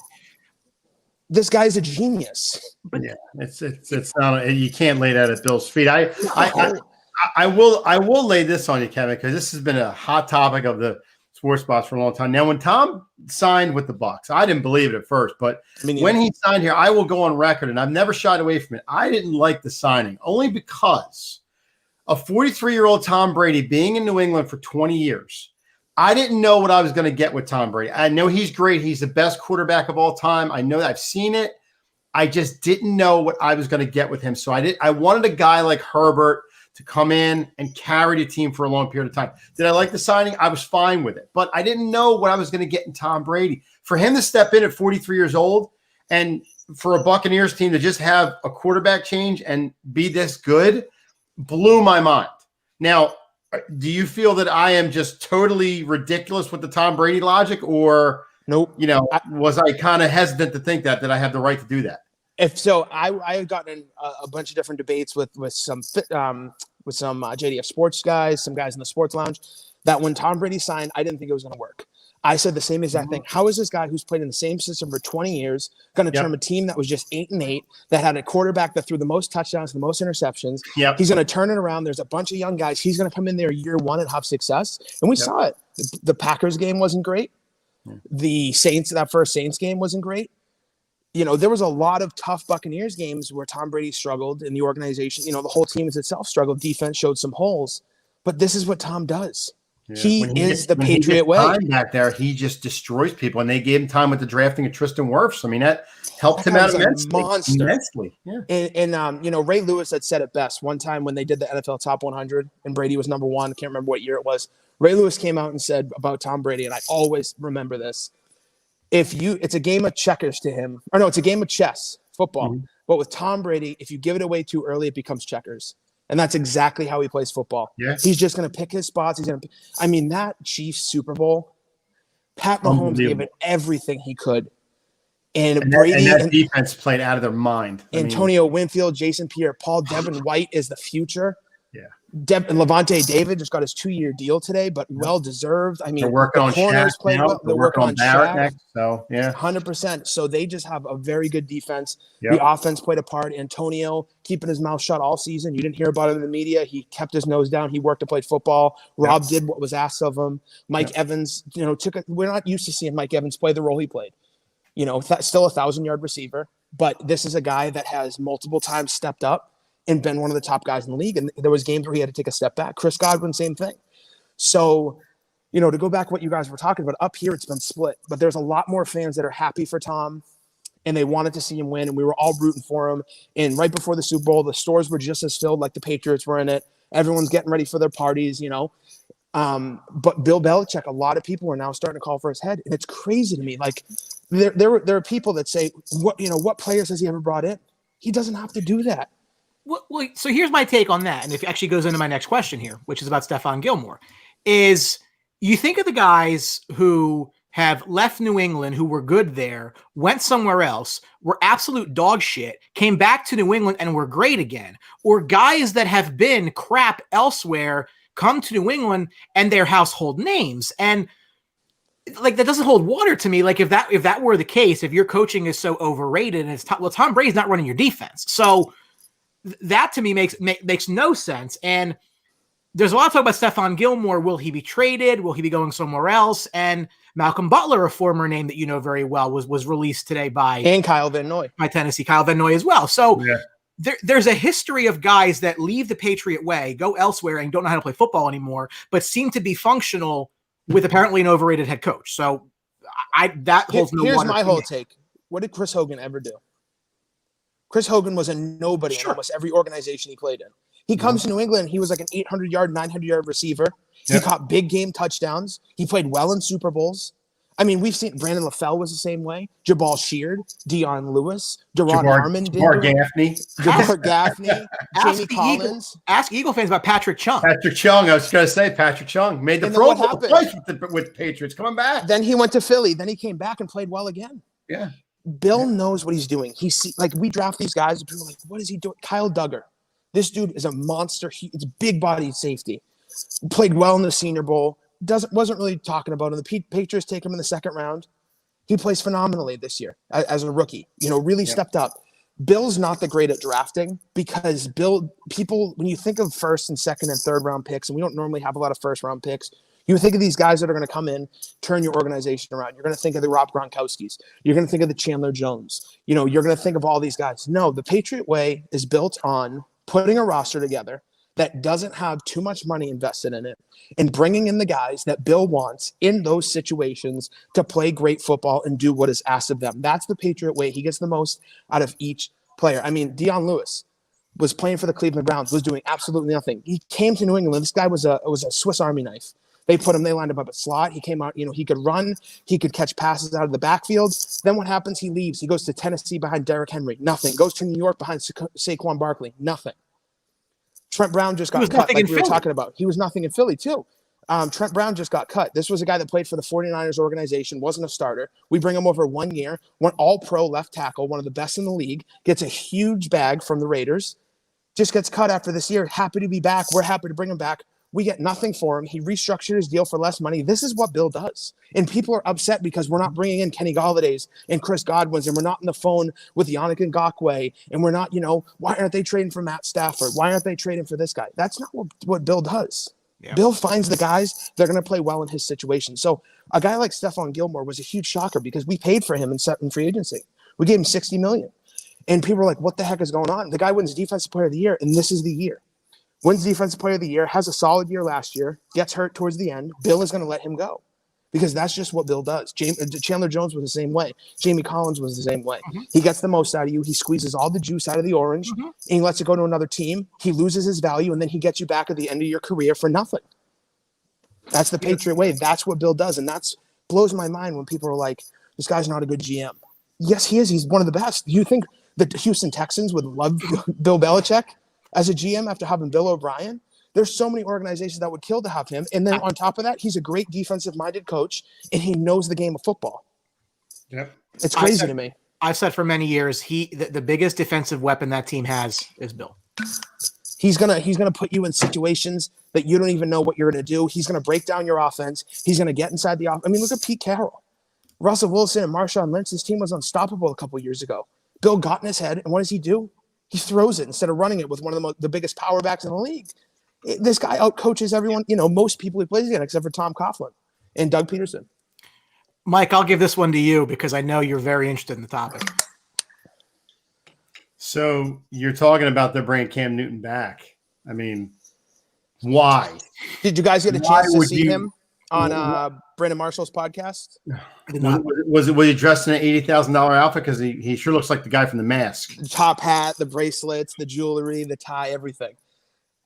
This guy's a genius. Yeah, it's not. You can't lay that at Bill's feet. I will lay this on you, Kevin, because this has been a hot topic of the Sports Box for a long time. Now, when Tom signed with the Bucs, I didn't believe it at first, but when he signed here, I will go on record, and I've never shied away from it. I didn't like the signing only because a 43-year-old Tom Brady being in New England for 20 years, I didn't know what I was going to get with Tom Brady. I know he's great. He's the best quarterback of all time. I know that I've seen it. I just didn't know what I was going to get with him. So I wanted a guy like Herbert to come in and carry the team for a long period of time. Did I like the signing? I was fine with it, but I didn't know what I was going to get in Tom Brady. For him to step in at 43 years old and for a Buccaneers team to just have a quarterback change and be this good blew my mind. Now, Do you feel that I am just totally ridiculous with the Tom Brady logic, or Nope. Was I kind of hesitant to think that I have the right to do that? If so, I had gotten in a bunch of different debates with some JDF Sports guys, some guys in the sports lounge, that when Tom Brady signed, I didn't think it was going to work. I said the same exact thing. How is this guy who's played in the same system for 20 years going to turn a team that was just 8-8, that had a quarterback that threw the most touchdowns, the most interceptions? Yep. He's going to turn it around. There's a bunch of young guys. He's going to come in there year one and have success. And we saw it. The Packers game wasn't great. The that first Saints game wasn't great. There was a lot of tough Buccaneers games where Tom Brady struggled in the organization. The whole team itself struggled. Defense showed some holes. But this is what Tom does. Yeah. He is the Patriot way. Time back there, he just destroys people, and they gave him time with the drafting of Tristan Wirfs. I mean, that helped him out immensely. Yeah. And Ray Lewis had said it best one time when they did the NFL Top 100, and Brady was number one. I can't remember what year it was. Ray Lewis came out and said about Tom Brady, and I always remember this: it's a game of checkers to him, or no, it's a game of chess, football. Mm-hmm. But with Tom Brady, if you give it away too early, it becomes checkers. And that's exactly how he plays football. Yeah. He's just going to pick his spots. That Chiefs Super Bowl, Pat Mahomes gave it everything he could. And Brady that defense played out of their mind. Antonio Winfield, Jason Pierre-Paul, Devin White is the future. Yeah. And Levante David just got his 2-year deal today, but well-deserved. They're working on Shaq now. They're working on Barrett next. So, 100%. So they just have a very good defense. Yep. The offense played a part. Antonio keeping his mouth shut all season. You didn't hear about it in the media. He kept his nose down. He worked to play football. Rob did what was asked of him. Mike Evans, we're not used to seeing Mike Evans play the role he played. Still a 1,000-yard receiver, but this is a guy that has multiple times stepped up and been one of the top guys in the league. And there was games where he had to take a step back. Chris Godwin, same thing. So, to go back what you guys were talking about, up here it's been split. But there's a lot more fans that are happy for Tom, and they wanted to see him win, and we were all rooting for him. And right before the Super Bowl, the stores were just as filled like the Patriots were in it. Everyone's getting ready for their parties, But Bill Belichick, a lot of people are now starting to call for his head. And it's crazy to me. Like, there are people that say, what players has he ever brought in? He doesn't have to do that. Well, so here's my take on that, and if it actually goes into my next question here, which is about Stephon Gilmore, is you think of the guys who have left New England, who were good there, went somewhere else, were absolute dog shit, came back to New England and were great again, or guys that have been crap elsewhere, come to New England and they're household names. And like, that doesn't hold water to me. Like, if that were the case, if your coaching is so overrated and Tom Brady's not running your defense. So that to me makes no sense. And there's a lot of talk about Stephon Gilmore. Will he be traded? Will he be going somewhere else? And Malcolm Butler, a former name that you know very well, was released today by Kyle Van Noy, by Tennessee, Kyle Van Noy as well. So there's a history of guys that leave the Patriot way, go elsewhere, and don't know how to play football anymore, but seem to be functional with apparently an overrated head coach. So that holds no water. Here's my whole take. What did Chris Hogan ever do? Chris Hogan was a nobody in almost every organization he played in. He comes to New England. He was like an 800-yard, 900-yard receiver. He caught big game touchdowns. He played well in Super Bowls. I mean, we've seen Brandon LaFell was the same way. Jabal Sheard, Dion Lewis, Deron Harmon, Jabbar Gaffney, Jamie Collins. Ask Eagle fans about Patrick Chung. Patrick Chung, I was going to say Patrick Chung made the Pro Bowl twice with Patriots coming back. Then he went to Philly. Then he came back and played well again. Yeah. Bill knows what he's doing. We draft these guys and people are like, what is he doing? Kyle Duggar. This dude is a monster. It's big body safety. Played well in the Senior Bowl. Wasn't really talking about him. The Patriots take him in the second round. He plays phenomenally this year as a rookie. Really stepped up. Bill's not the great at drafting because people, when you think of first and second and third round picks, and we don't normally have a lot of first round picks, you think of these guys that are going to come in, turn your organization around. You're going to think of the Rob Gronkowskis. You're going to think of the Chandler Jones. You're going to think of all these guys. No, the Patriot way is built on putting a roster together that doesn't have too much money invested in it and bringing in the guys that Bill wants in those situations to play great football and do what is asked of them. That's the Patriot way. He gets the most out of each player. I mean, Dion Lewis was playing for the Cleveland Browns, was doing absolutely nothing. He came to New England. This guy was a Swiss Army knife. They lined him up at slot. He came out, he could run. He could catch passes out of the backfield. Then what happens? He leaves. He goes to Tennessee behind Derrick Henry. Nothing. Goes to New York behind Saquon Barkley. Nothing. Trent Brown just got cut, like we were talking about. He was nothing in Philly, too. Trent Brown just got cut. This was a guy that played for the 49ers organization, wasn't a starter. We bring him over 1 year, went all-pro left tackle, one of the best in the league, gets a huge bag from the Raiders, just gets cut after this year. Happy to be back. We're happy to bring him back. We get nothing for him. He restructured his deal for less money. This is what Bill does. And people are upset because we're not bringing in Kenny Galladay's and Chris Godwin's, and we're not on the phone with Yannick Ngakoue, and we're not, why aren't they trading for Matt Stafford? Why aren't they trading for this guy? That's not what Bill does. Yeah. Bill finds the guys that are going to play well in his situation. So a guy like Stephon Gilmore was a huge shocker because we paid for him in free agency. We gave him $60 million. And people were like, what the heck is going on? The guy wins Defensive Player of the Year, and this is the year. Wins Defensive Player of the Year, has a solid year last year, gets hurt towards the end. Bill is going to let him go because that's just what Bill does. Chandler Jones was the same way. Jamie Collins was the same way. Mm-hmm. He gets the most out of you. He squeezes all the juice out of the orange, and he lets it go to another team. He loses his value, and then he gets you back at the end of your career for nothing. That's the Patriot way. That's what Bill does, and that blows my mind when people are like, this guy's not a good GM. Yes, he is. He's one of the best. You think the Houston Texans would love Bill Belichick as a GM after having Bill O'Brien? There's so many organizations that would kill to have him. And then on top of that, he's a great defensive-minded coach, and he knows the game of football. Yep. It's crazy to me. I've said for many years, the biggest defensive weapon that team has is Bill. He's gonna put you in situations that you don't even know what you're gonna do. He's gonna break down your offense. He's gonna get inside the offense. I mean, look at Pete Carroll, Russell Wilson, and Marshawn Lynch. This team was unstoppable a couple of years ago. Bill got in his head, and what does he do? He throws it instead of running it with one of the biggest power backs in the league. This guy outcoaches everyone, most people he plays against, except for Tom Coughlin and Doug Peterson. Mike, I'll give this one to you because I know you're very interested in the topic. So you're talking about they're bringing Cam Newton back. I mean, why? Did you guys get a chance to see him on Brandon Marshall's podcast? I did not. Was he dressed in an $80,000 outfit? Because he sure looks like the guy from The Mask. The top hat, the bracelets, the jewelry, the tie, everything.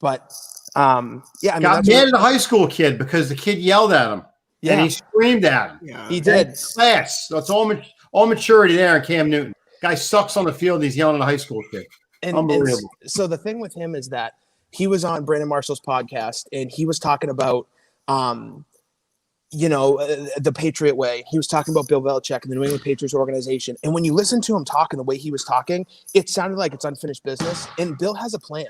But yeah, I mean, got mad at a high school kid because the kid yelled at him. Yeah, and he screamed at him. Yeah, he did. Class. That's all maturity there in Cam Newton. Guy sucks on the field. And he's yelling at a high school kid. Unbelievable. So the thing with him is that he was on Brandon Marshall's podcast, and he was talking about the Patriot way. He was talking about Bill Belichick and the New England Patriots organization. And when you listen to him talk and the way he was talking, it sounded like it's unfinished business. And Bill has a plan.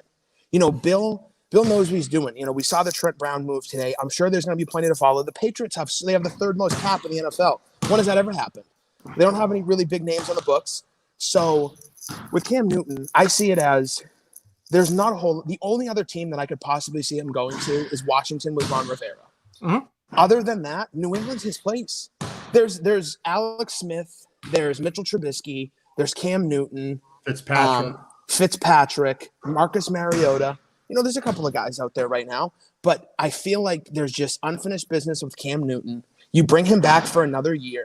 Bill knows what he's doing. We saw the Trent Brown move today. I'm sure there's going to be plenty to follow. The Patriots have the third most cap in the NFL. When has that ever happened? They don't have any really big names on the books. So with Cam Newton, I see it as there's not a whole – the only other team that I could possibly see him going to is Washington with Ron Rivera. Mm-hmm. Other than that, New England's his place. There's Alex Smith. There's Mitchell Trubisky. There's Cam Newton. Fitzpatrick. Marcus Mariota. There's a couple of guys out there right now. But I feel like there's just unfinished business with Cam Newton. You bring him back for another year.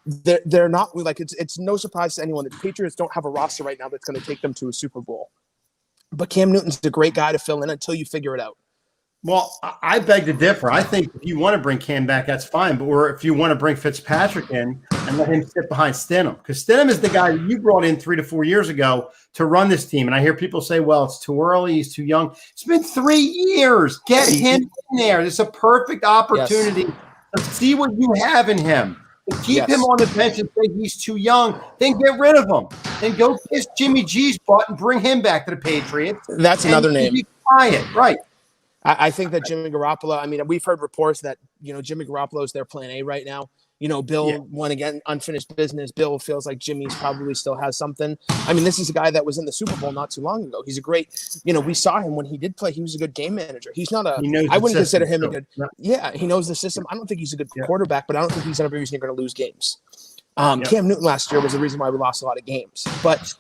They're not like it's no surprise to anyone that the Patriots don't have a roster right now that's going to take them to a Super Bowl. But Cam Newton's a great guy to fill in until you figure it out. Well, I beg to differ. I think if you want to bring Cam back, that's fine. Or if you want to bring Fitzpatrick in and let him sit behind Stidham, because Stidham is the guy that you brought in 3 to 4 years ago to run this team. And I hear people say, well, it's too early. He's too young. It's been 3 years. Get him in there. It's a perfect opportunity to see what you have in him. Keep him on the bench and say he's too young. Then get rid of him. Then go kiss Jimmy G's butt and bring him back to the Patriots. That's another name. Be quiet, right? I think that Jimmy Garoppolo. I mean, we've heard reports that Jimmy Garoppolo is their plan A right now. Bill won again, unfinished business. Bill feels like Jimmy's probably still has something. I mean, this is a guy that was in the Super Bowl not too long ago. He's a great. We saw him when he did play. He was a good game manager. He's not a. I wouldn't consider him a good. Yeah, he knows the system. I don't think he's a good quarterback, but I don't think he's ever reason you're going to lose games. Cam Newton last year was the reason why we lost a lot of games. But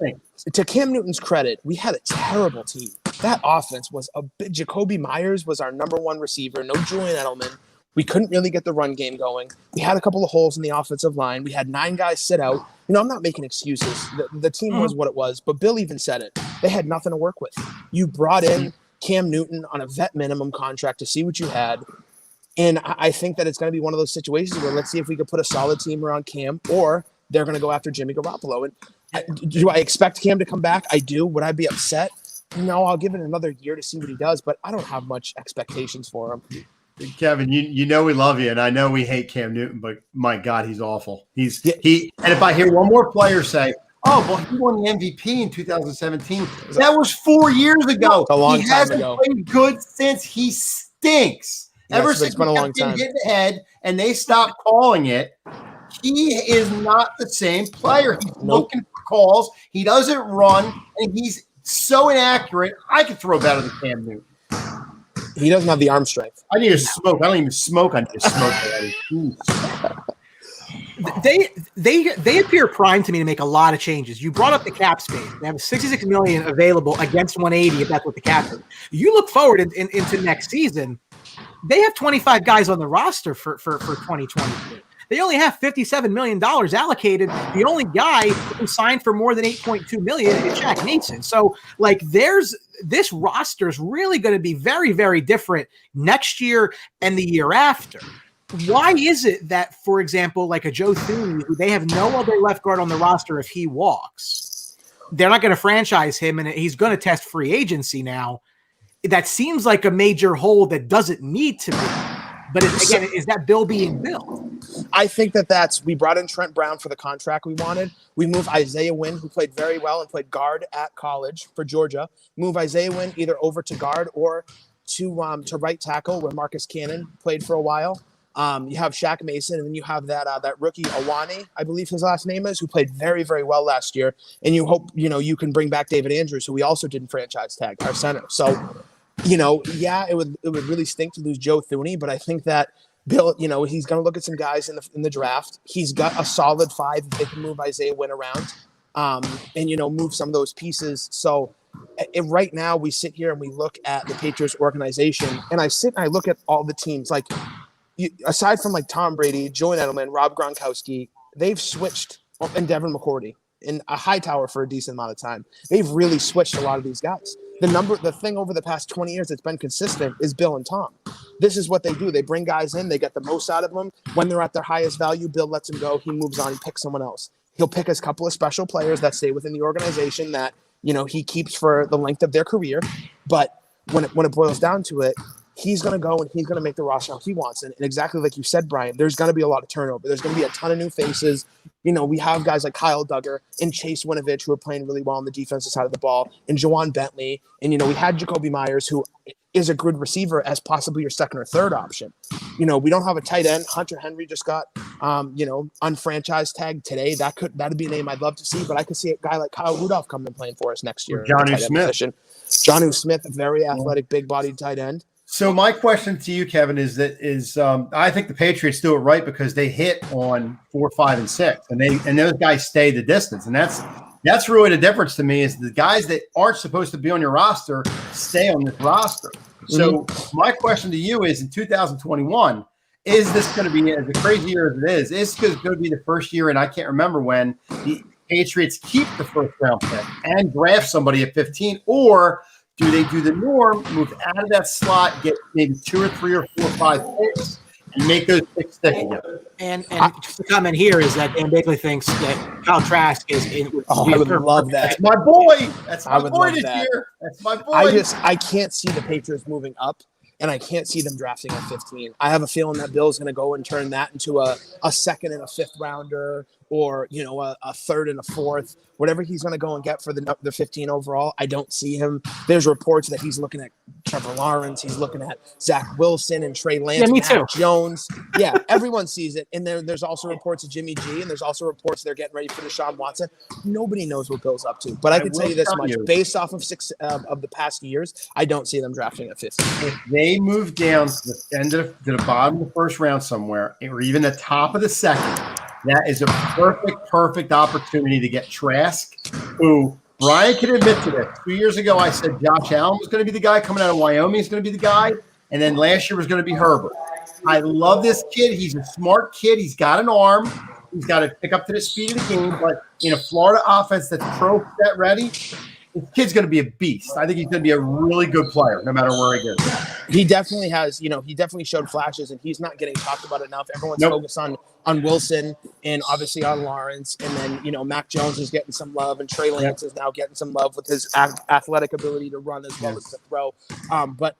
to Cam Newton's credit, we had a terrible team. That offense was a bit. Jacoby Myers was our number one receiver. No Julian Edelman. We couldn't really get the run game going. We had a couple of holes in the offensive line. We had 9 guys sit out. I'm not making excuses. The team was what it was, but Bill even said it. They had nothing to work with. You brought in Cam Newton on a vet minimum contract to see what you had. And I think that it's going to be one of those situations where let's see if we could put a solid team around Cam, or they're going to go after Jimmy Garoppolo. And do I expect Cam to come back? I do. Would I be upset? I'll give it another year to see what he does, but I don't have much expectations for him. Kevin, you know we love you, and I know we hate Cam Newton, but my God, he's awful. And if I hear one more player say, "Oh, well, he won the MVP in 2017," that was 4 years ago. A long he time hasn't ago. played good since. He stinks. Yes, Ever it's since been a he long kept getting time. hit in the head and they stopped calling it, he is not the same player. He's looking for calls. He doesn't run, and he's so inaccurate. I could throw better than Cam Newton. He doesn't have the arm strength. I need to smoke. I don't even smoke. I need to smoke already. They appear primed to me to make a lot of changes. You brought up the cap space. They have $66 million available against 180 if that's what the cap is. You look forward into next season. They have 25 guys on the roster for 2022. They only have $57 million allocated. The only guy who signed for more than $8.2 million is Shaq Mason. So, this roster is really going to be very, very different next year and the year after. Why is it that, for example, like a Joe Thuney, who they have no other left guard on the roster if he walks, they're not going to franchise him, and he's going to test free agency now. That seems like a major hole that doesn't need to be. But again, is that bill being built? I think we brought in Trent Brown for the contract we wanted. We moved Isaiah Wynn, who played very well and played guard at college for Georgia. Move Isaiah Wynn either over to guard or to right tackle, where Marcus Cannon played for a while. You have Shaq Mason, and then you have that rookie Awani, I believe his last name is, who played very, very well last year. And you hope you can bring back David Andrews, who we also didn't franchise tag, our center. So, it would really stink to lose Joe Thuney, but I think that Bill, he's going to look at some guys in the draft. He's got a solid 5 if they can move Isaiah Wynn around, and move some of those pieces. So right now we sit here and we look at the Patriots organization, and I look at all the teams aside from Tom Brady, Julian Edelman, Rob Gronkowski, they've switched, and Devin McCourty in a Hightower for a decent amount of time. They've really switched a lot of these guys. The thing over the past 20 years that's been consistent is Bill and Tom. This is what they do. They bring guys in, they get the most out of them. When they're at their highest value, Bill lets them go. He moves on, he picks someone else. He'll pick a couple of special players that stay within the organization that, he keeps for the length of their career. But when it boils down to it, he's going to go and he's going to make the roster how he wants. And exactly like you said, Brian, there's going to be a lot of turnover. There's going to be a ton of new faces. We have guys like Kyle Duggar and Chase Winovich who are playing really well on the defensive side of the ball, and Juwan Bentley. And, we had Jacoby Myers, who is a good receiver as possibly your second or third option. We don't have a tight end. Hunter Henry just got, unfranchised tag today. That'd be a name I'd love to see, but I could see a guy like Kyle Rudolph coming and playing for us next year. Jonnu Smith. Jonnu Smith, a very athletic, big-bodied tight end. So my question to you, Kevin, is I think the Patriots do it right because they hit on 4, 5, and 6, and those guys stay the distance, and that's really the difference to me is the guys that aren't supposed to be on your roster stay on this roster. So my question to you is, in 2021, is this going to be, as a crazy year as it is this going to be the first year, and I can't remember when, the Patriots keep the first round pick and draft somebody at 15, or do they do the norm, move out of that slot, get maybe 2 or 3 or 4 or 5 picks, and make those picks stick again? And just the comment here is that Dan Bakley thinks that Kyle Trask is in. I would love that. That's my boy. That's my boy this year. That's my boy. I can't see the Patriots moving up, and I can't see them drafting at 15. I have a feeling that Bill's going to go and turn that into a second and a fifth rounder, or a third and a fourth, whatever he's going to go and get for the 15 overall. I don't see him. There's reports that he's looking at Trevor Lawrence. He's looking at Zach Wilson and Trey Lance. Yeah, me Matt too. Jones. Yeah, everyone sees it. And there's also reports of Jimmy G, and there's also reports they're getting ready for Deshaun Watson. Nobody knows what Bill's up to. But I can tell you this much. Based off of 6 of the past years, I don't see them drafting at 15. If they move down to the the bottom of the first round somewhere, or even the top of the second, that is a perfect opportunity to get Trask, who Brian can admit to this. 2 years ago, I said Josh Allen was going to be the guy coming out of Wyoming. Is going to be the guy. And then last year was going to be Herbert. I love this kid. He's a smart kid. He's got an arm. He's got to pick up to the speed of the game. But in a Florida offense that's pro set ready, this kid's going to be a beast. I think he's going to be a really good player, no matter where he goes. He definitely has, he definitely showed flashes, and he's not getting talked about enough. Everyone's focused on Wilson and obviously on Lawrence, and then Mac Jones is getting some love, and Trey Lance is now getting some love with his athletic ability to run as well as to throw. But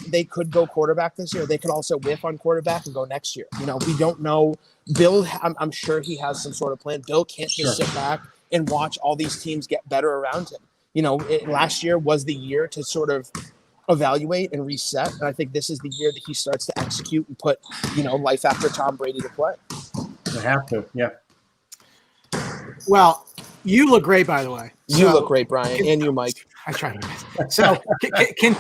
they could go quarterback this year. They could also whiff on quarterback and go next year. We don't know. Bill, I'm sure he has some sort of plan. Bill can't just sit back and watch all these teams get better around him. Last year was the year to sort of evaluate and reset, and I think this is the year that he starts to execute and put life after Tom Brady to play. They have to, yeah. Well, you look great, by the way. You look great, Brian, and you, Mike. I try to miss. So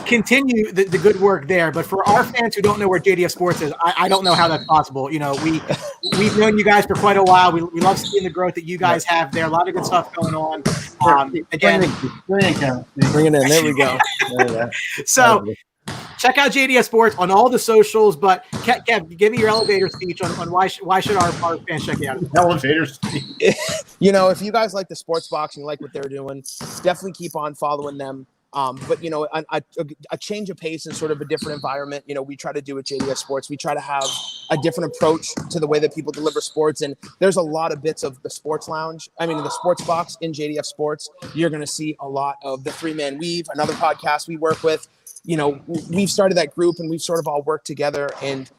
continue the good work there. But for our fans who don't know where JDF Sports is, I don't know how that's possible. We've known you guys for quite a while. We love seeing the growth that you guys have there. A lot of good stuff going on. Again, bring it in. There we go. So check out JDF Sports on all the socials. But Kev, give me your elevator speech on why should our fans check you out? Elevator speech. If you guys like the Sports Box and you like what they're doing, definitely keep on following them. But a change of pace and sort of a different environment. We try to do at JDF Sports. We try to have a different approach to the way that people deliver sports. And there's a lot of bits of the Sports Lounge. The Sports Box in JDF Sports. You're going to see a lot of the 3-Man Weave, another podcast we work with. We've started that group, and we've sort of all worked together, and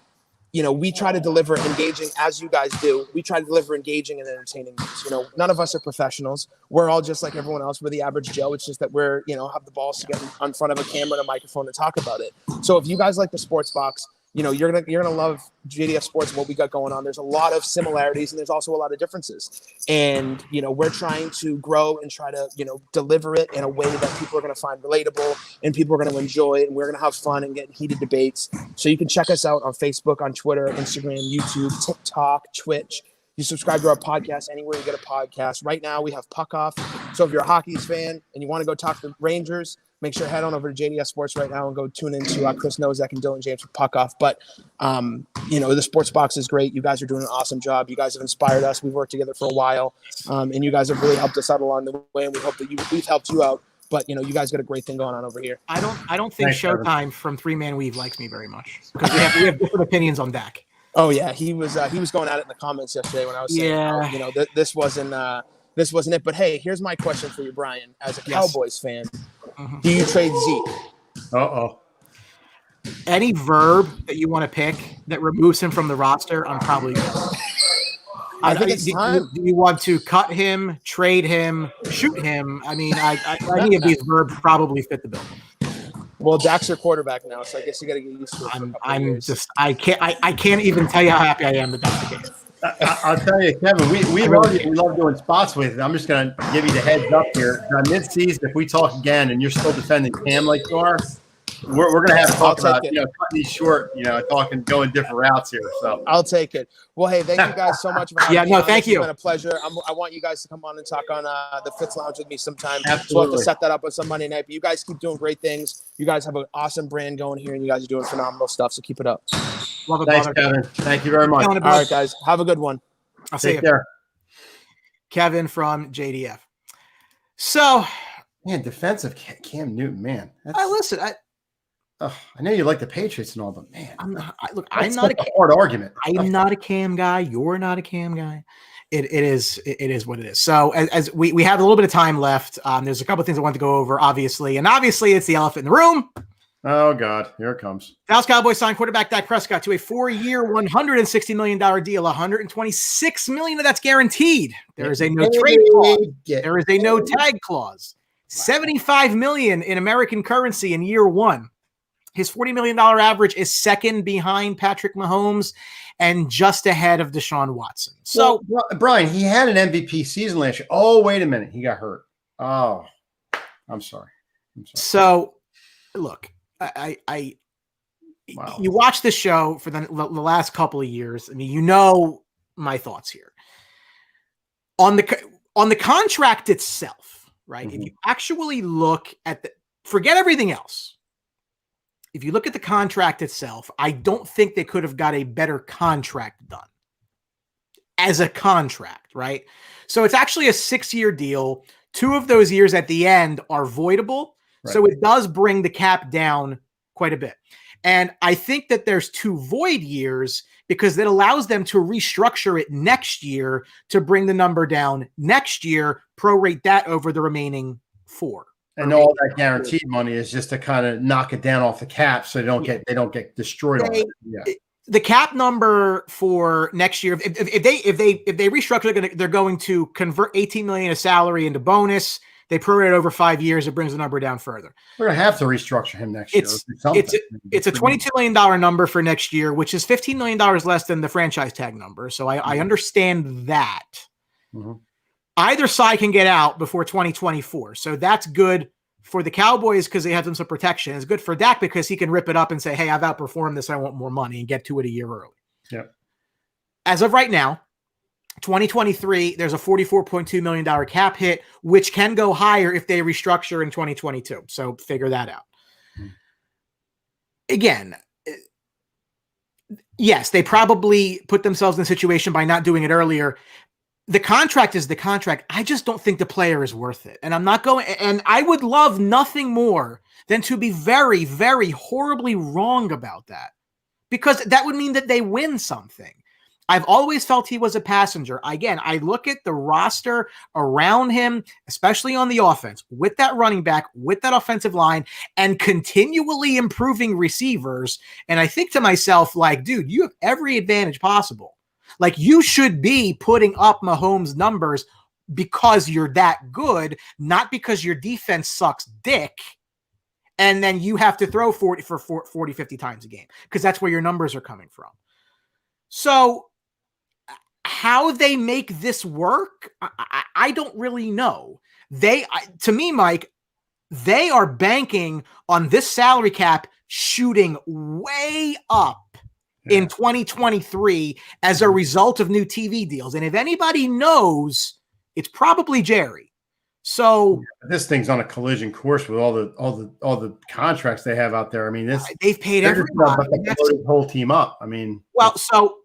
we try to deliver engaging, as you guys do. We try to deliver engaging and entertaining news. None of us are professionals. We're all just like everyone else. We're the average Joe. It's just that we're, have the balls to get in front of a camera and a microphone to talk about it. So if you guys like the Sports Box, you're gonna love JDF Sports and what we got going on. There's a lot of similarities, and there's also a lot of differences. And we're trying to grow and try to deliver it in a way that people are going to find relatable and people are going to enjoy, and we're going to have fun and get heated debates. So you can check us out on Facebook, on Twitter, Instagram, YouTube, TikTok, Twitch. You subscribe to our podcast anywhere you get a podcast. Right now we have Puck Off. So if you're a Hockey's fan and you want to go talk to the Rangers, make sure head on over to JDF Sports right now and go tune into Chris Nozak and Dylan James for Puck Off. But, the Sports Box is great. You guys are doing an awesome job. You guys have inspired us. We've worked together for a while, and you guys have really helped us out along the way, and we hope that we've helped you out. But, you guys got a great thing going on over here. I don't think Thanks, Showtime Kevin. From 3-Man Weave likes me very much because we have different opinions on Dak. Oh, yeah. He was going at it in the comments yesterday when I was saying, this wasn't it. But, hey, here's my question for you, Brian. As a Cowboys fan, do you trade Zeke? Uh-oh. Any verb that you want to pick that removes him from the roster, I'm probably good. I think it's time. Do you want to cut him, trade him, shoot him? Any of these verbs probably fit the bill. Well, Dak's your quarterback now, so I guess you got to get used to it. I can't even tell you how happy I am that that's the case. I'll tell you, Kevin, we love doing spots with it. I'm just going to give you the heads up here. Mid-season, if we talk again and you're still defending Cam like you are, we're going to have to talk about cutting these short, going different routes here. So I'll take it. Well, hey, thank you guys so much for having me. Thank you. It's been a pleasure. I want you guys to come on and talk on the Fitz Lounge with me sometime. Absolutely. So we'll have to set that up on some Monday night. But you guys keep doing great things. You guys have an awesome brand going here, and you guys are doing phenomenal stuff. So keep it up. Love it, Thanks, Kevin. Thank you very much. All right, guys. Have a good one. I'll see you. Care. Kevin from JDF. So, man, defensive Cam Newton, man. Listen. I know you like the Patriots and all, but man, I'm not a hard argument. I'm not a Cam guy. You're not a Cam guy. It is what it is. So as we have a little bit of time left, there's a couple of things I want to go over, obviously, it's the elephant in the room. Oh God, here it comes. Dallas Cowboys signed quarterback Dak Prescott to a 4-year, $160 million deal. $126 million of that's guaranteed. There is a no trade clause. There is a no tag clause. $75 million in American currency in year one. His $40 million average is second behind Patrick Mahomes and just ahead of Deshaun Watson. So, Brian, he had an MVP season last year. Oh, wait a minute. He got hurt. Oh, I'm sorry. So, look, Wow. You watch the show for the last couple of years. My thoughts here. On the contract itself, right? Mm-hmm. If you actually look at forget everything else. If you look at the contract itself, I don't think they could have got a better contract done as a contract, right? So it's actually a 6-year deal, 2 of those years at the end are voidable. Right. So it does bring the cap down quite a bit. And I think that there's 2 void years because it allows them to restructure it next year to bring the number down next year, prorate that over the remaining 4. And all that guaranteed money is just to kind of knock it down off the cap so they don't get destroyed on it. Yeah. The cap number for next year, if they restructure, they're going to convert $18 million of salary into bonus. They prorate it over 5 years. It brings the number down further. We're gonna have to restructure him next year. It's a $22 million number for next year, which is $15 million less than the franchise tag number. So I understand that. Mm-hmm. Either side can get out before 2024. So that's good for the Cowboys because they have some protection. It's good for Dak because he can rip it up and say, hey, I've outperformed this. I want more money and get to it a year early. Yeah. As of right now, 2023, there's a $44.2 million cap hit, which can go higher if they restructure in 2022. So figure that out. Again, yes, they probably put themselves in a situation by not doing it earlier. The contract is the contract. I just don't think the player is worth it. And I'm not going, and I would love nothing more than to be very, very horribly wrong about that, because that would mean that they win something. I've always felt he was a passenger. Again, I look at the roster around him, especially on the offense, with that running back, with that offensive line, and continually improving receivers. And I think to myself, like, dude, you have every advantage possible. Like, you should be putting up Mahomes' numbers because you're that good, not because your defense sucks dick, and then you have to throw 40, 50 times a game, because that's where your numbers are coming from. So how they make this work, I don't really know. To me, Mike, they are banking on this salary cap shooting way up in 2023 as a result of new TV deals. And if anybody knows, it's probably Jerry. So this thing's on a collision course with all the contracts they have out there. I mean, they've paid everybody. The whole team up. I mean, well, so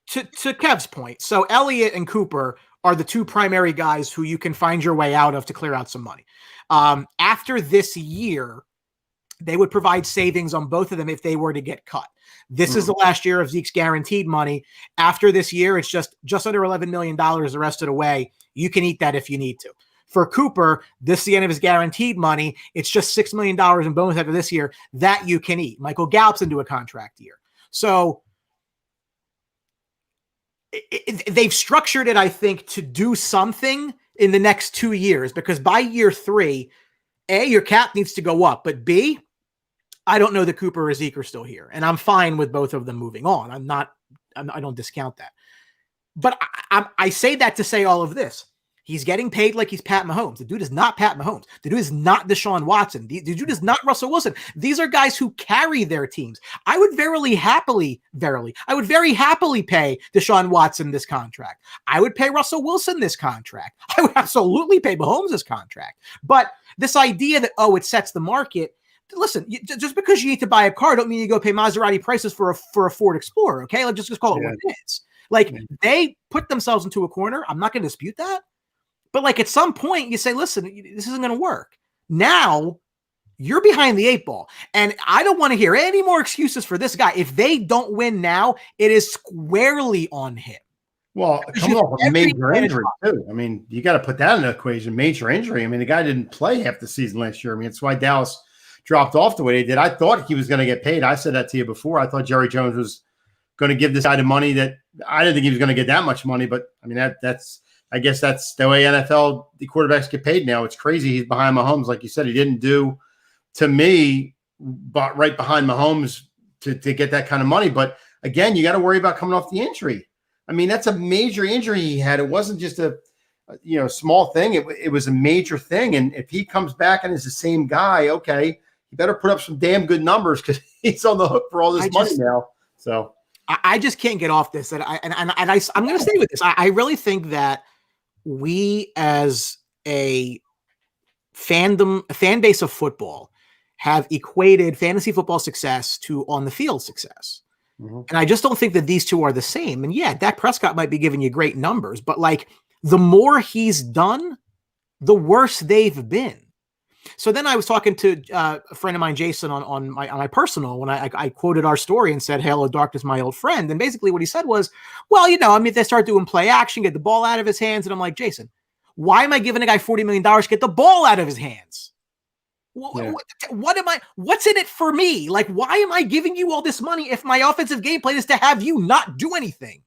to Kev's point, so Elliott and Cooper are the 2 primary guys who you can find your way out of to clear out some money. After this year, they would provide savings on both of them if they were to get cut. This is the last year of Zeke's guaranteed money. After this year, it's just under $11 million the rest of the way. You can eat that if you need to. For Cooper, this is the end of his guaranteed money. It's just $6 million in bonus after this year that you can eat. Michael Gallup's into a contract year. So they've structured it, I think, to do something in the next 2 years, because by year 3, A, your cap needs to go up, but B, I don't know that Cooper or Zeke are still here, and I'm fine with both of them moving on. I don't discount that. But I say that to say all of this. He's getting paid like he's Pat Mahomes. The dude is not Pat Mahomes. The dude is not Deshaun Watson. The dude is not Russell Wilson. These are guys who carry their teams. I would very happily pay Deshaun Watson this contract. I would pay Russell Wilson this contract. I would absolutely pay Mahomes this contract. But this idea that, it sets the market, listen, just because you need to buy a car don't mean you go pay Maserati prices for a Ford Explorer, okay? Let's just call it what it is. Like, they put themselves into a corner. I'm not going to dispute that. But, like, at some point, you say, listen, this isn't going to work. Now, you're behind the 8 ball. And I don't want to hear any more excuses for this guy. If they don't win now, it is squarely on him. Well, coming off a major injury, too. I mean, you got to put that in the equation. Major injury. I mean, the guy didn't play half the season last year. I mean, it's why Dallas dropped off the way they did. I thought he was going to get paid. I said that to you before. I thought Jerry Jones was going to give this guy the money that I didn't think he was going to get that much money. But, I mean, I guess that's the way NFL, the quarterbacks get paid now. It's crazy. He's behind Mahomes. Like you said, he didn't do, to me, but right behind Mahomes to get that kind of money. But again, you got to worry about coming off the injury. I mean, that's a major injury he had. It wasn't just a small thing. It was a major thing. And if he comes back and is the same guy, okay, you better put up some damn good numbers because he's on the hook for all this money now. So I just can't get off this. I'm going to stay with this. I really think that we as a fan base of football have equated fantasy football success to on the field success. Mm-hmm. And I just don't think that these two are the same. And yeah, Dak Prescott might be giving you great numbers, but like the more he's done, the worse they've been. So then I was talking to a friend of mine, Jason, on my personal, when I quoted our story and said, "Hello, darkness, my old friend." And basically what he said was, well, if they start doing play action, get the ball out of his hands. And I'm like, Jason, why am I giving a guy $40 million to get the ball out of his hands? What's in it for me? Like, why am I giving you all this money if my offensive game plan is to have you not do anything?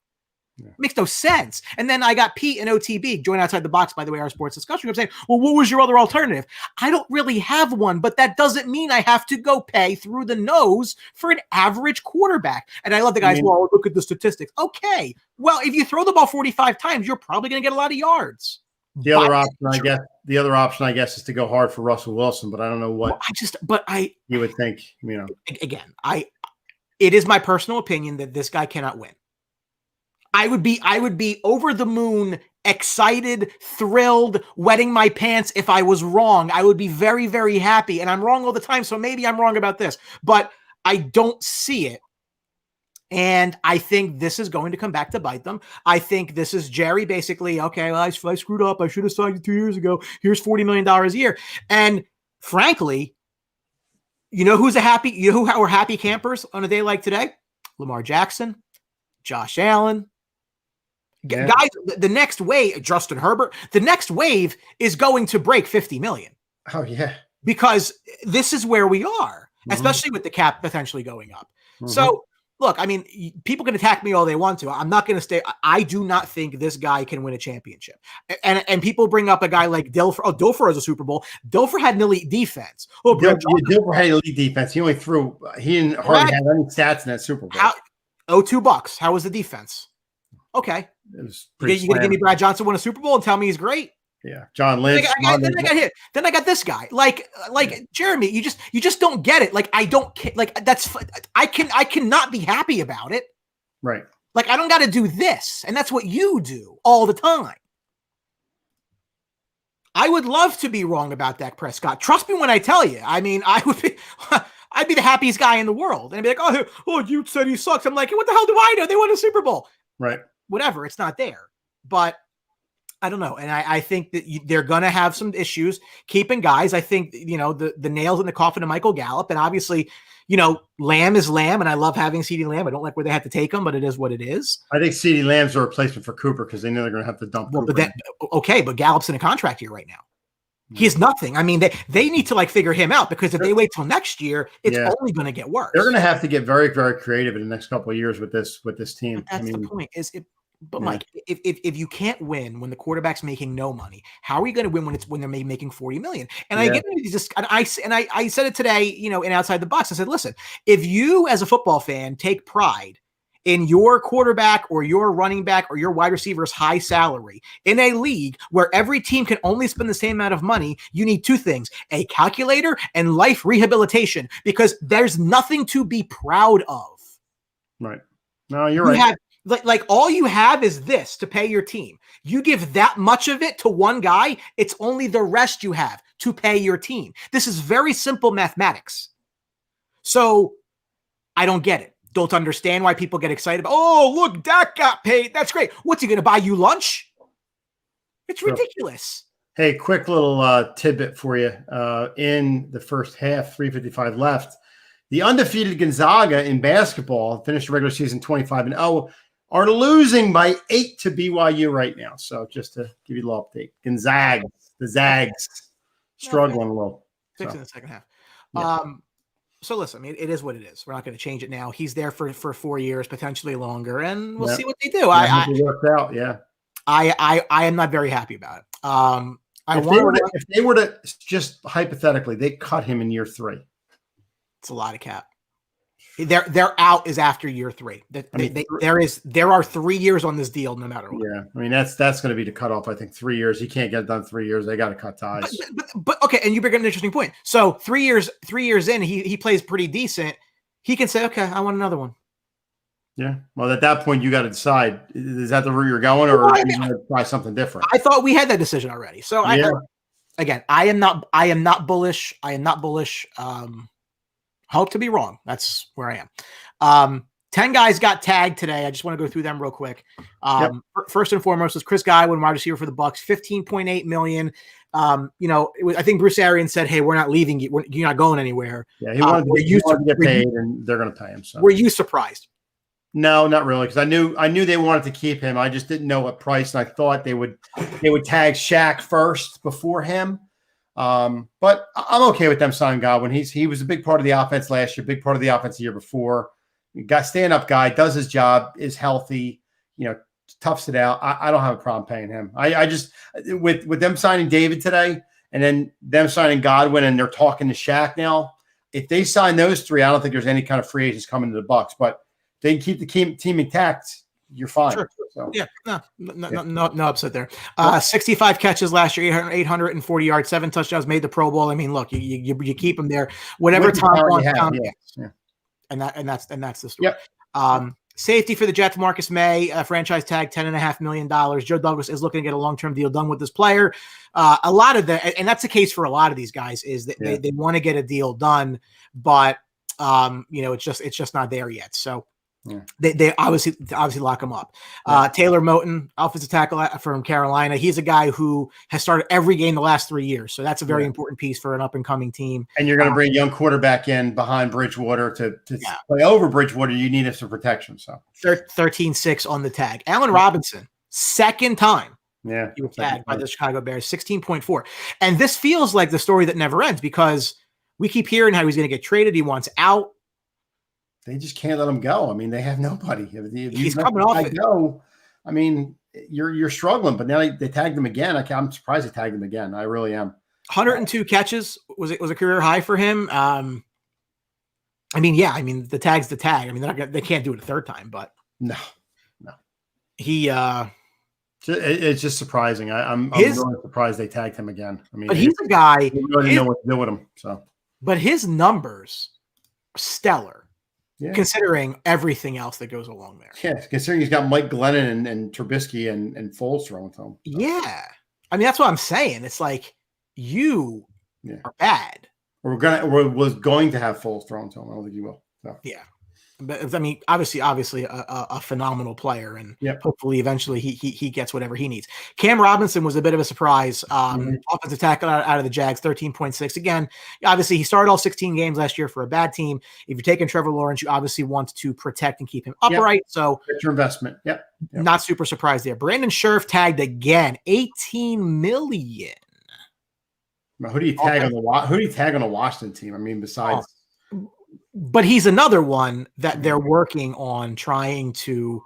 Yeah. Makes no sense. And then I got Pete and OTB, join Outside the Box, by the way, our sports discussion group, saying, well, what was your other alternative? I don't really have one, but that doesn't mean I have to go pay through the nose for an average quarterback. And I love the guys, well, look at the statistics. Okay. Well, if you throw the ball 45 times, you're probably going to get a lot of yards. The other option, I guess, is to go hard for Russell Wilson, but I don't know what you would think, Again, it is my personal opinion that this guy cannot win. I would be over the moon, excited, thrilled, wetting my pants if I was wrong. I would be very, very happy. And I'm wrong all the time, so maybe I'm wrong about this. But I don't see it. And I think this is going to come back to bite them. I think this is Jerry basically, okay, well, I screwed up. I should have signed you 2 years ago. Here's $40 million a year. And frankly, who are happy campers on a day like today? Lamar Jackson, Josh Allen. Yeah. Guys, the next wave, Justin Herbert, the next wave is going to break 50 million. Oh, yeah. Because this is where we are, especially with the cap potentially going up. So, look, people can attack me all they want to. I'm not going to stay. I do not think this guy can win a championship. And people bring up a guy like Dilfer. Oh, Dilfer has a Super Bowl. Dilfer had an elite defense. Oh, Dilfer had an elite defense. He didn't hardly have any stats in that Super Bowl. $2. How was the defense? Okay. It was you going to give me Brad Johnson win a Super Bowl and tell me he's great? Yeah. John Lynch. Then I got this guy. Like Jeremy, you just don't get it. Like, I don't like that's I cannot be happy about it. Right. Like, I don't got to do this. And that's what you do all the time. I would love to be wrong about Dak Prescott. Trust me when I tell you. I'd be the happiest guy in the world. And I'd be like, oh, you said he sucks. I'm like, what the hell do I know? They won a Super Bowl. Right. Whatever. It's not there. But I don't know. And I think that they're going to have some issues keeping guys. I think, the nails in the coffin of Michael Gallup. And obviously, Lamb is Lamb. And I love having CeeDee Lamb. I don't like where they had to take him, but it is what it is. I think CeeDee Lamb's a replacement for Cooper because they know they're going to have to dump Cooper. But Gallup's in a contract year right now. He's nothing. They need to figure him out because if they wait till next year, it's only going to get worse. They're going to have to get very, very creative in the next couple of years with this team. But that's the point. Mike, if you can't win when the quarterback's making no money, how are you going to win when they're making $40 million? And I said it today, in Outside the Box. I said, listen, if you as a football fan take pride in your quarterback or your running back or your wide receiver's high salary in a league where every team can only spend the same amount of money, you need two things, a calculator and life rehabilitation, because there's nothing to be proud of. Right. No, you're right. Like all you have is this to pay your team. You give that much of it to one guy, it's only the rest you have to pay your team. This is very simple mathematics. So I don't get it. Don't understand why people get excited about, oh, look, Dak got paid. That's great. What's he going to buy you lunch? It's ridiculous. Hey, quick little tidbit for you. In the first half, 3:55 left, the undefeated Gonzaga in basketball finished the regular season 25-0. Are losing by 8 to BYU right now. So just to give you a little update. Gonzaga, the Zags, struggling a little. 6 in the second half. Yeah. So listen, it is what it is. We're not going to change it now. He's there for 4 years, potentially longer, and we'll see what they do. It worked out, yeah. I am not very happy about it. If they were to just hypothetically, they cut him in year 3. It's a lot of cap. Their out is after year 3. There are 3 years on this deal, no matter what. Yeah, that's going to be the cutoff. I think 3 years. He can't get it done 3 years. They got to cut ties. But okay, and you bring up an interesting point. So 3 years in, he plays pretty decent. He can say, okay, I want another one. Yeah. Well, at that point, you got to decide: is that the route you're going, or are you going to try something different? I thought we had that decision already. So I am not bullish. I am not bullish. Hope to be wrong. That's where I am. 10 guys got tagged today. I just want to go through them real quick. First and foremost was Chris Godwin, wide receiver for the Bucks, $15.8 million. I think Bruce Arians said, "Hey, we're not leaving you. You're not going anywhere." Yeah, he wanted to get paid, and they're going to pay him. So, were you surprised? No, not really, because I knew they wanted to keep him. I just didn't know what price, and I thought they would tag Shaq first before him. But I'm okay with them signing Godwin. He was a big part of the offense last year, big part of the offense the year before. Got stand-up guy, does his job, is healthy, toughs it out. I don't have a problem paying him. I just with them signing David today and then them signing Godwin and they're talking to Shaq now. If they sign those three, I don't think there's any kind of free agents coming to the Bucks. But they can keep the team intact, you're fine. Sure. So. Yeah, no upset there. 65 catches last year, 840 yards, 7 touchdowns, made the Pro Bowl. I mean, look, you keep him there. Whatever Tom wants, Tom gets. Yeah. And that's the story. Yep. Safety for the Jets, Marcus May, franchise tag, $10.5 million. Joe Douglas is looking to get a long-term deal done with this player. A lot of and that's the case for a lot of these guys, is that they want to get a deal done, but it's just not there yet. So they obviously lock him up. Taylor Moton, offensive tackle from Carolina. He's a guy who has started every game the last 3 years. So that's a very important piece for an up and coming team. And you're going to bring a young quarterback in behind Bridgewater to play over Bridgewater. You need some protection. So 13-6 on the tag. Allen Robinson, second time. Yeah. He was tagged by the Chicago Bears, 16.4. And this feels like the story that never ends, because we keep hearing how he's going to get traded. He wants out. They just can't let him go. I mean, they have nobody. If he's coming off it. Go, I mean, you're struggling. But now they tagged him again. I'm surprised they tagged him again. I really am. 102 catches was a career high for him. The tag's the tag. I mean, they can't do it a third time. But no. He. It's just surprising. I'm really surprised they tagged him again. I mean, but he's a guy. They really didn't know what to do with him. So, but his numbers are stellar. Yeah. Considering everything else that goes along there. Yeah, considering he's got Mike Glennon and Trubisky and Foles throwing to him. So. Yeah. I mean, that's what I'm saying. It's like you are bad. Or was going to have Foles thrown to him. I don't think you will. So. Yeah. But I mean, obviously a phenomenal player, and hopefully eventually he gets whatever he needs. Cam Robinson was a bit of a surprise. Offensive tackle out of the Jags, 13.6. Again, obviously he started all 16 games last year for a bad team. If you're taking Trevor Lawrence, you obviously want to protect and keep him upright. So it's your investment. Yep. Not super surprised there. Brandon Scherf tagged again, $18 million. Who do you tag on the Washington team? I mean, besides. But he's another one that they're working on trying to,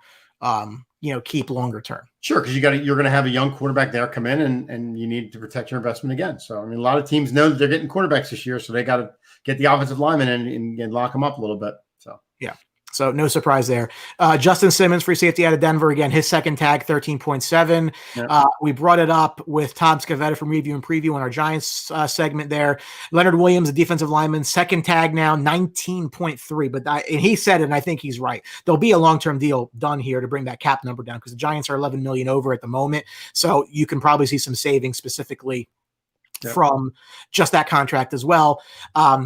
keep longer term. Sure, because you're going to have a young quarterback there come in, and you need to protect your investment again. So, I mean, a lot of teams know that they're getting quarterbacks this year, so they got to get the offensive lineman in and lock them up a little bit. So, yeah. So no surprise there. Justin Simmons, free safety out of Denver. Again, his second tag, 13.7. Yeah. We brought it up with Thomas Scavetta from Review and Preview on our Giants segment there. Leonard Williams, the defensive lineman, second tag now, 19.3. But and he said it, and I think he's right. There'll be a long-term deal done here to bring that cap number down, because the Giants are $11 million over at the moment. So you can probably see some savings specifically from just that contract as well.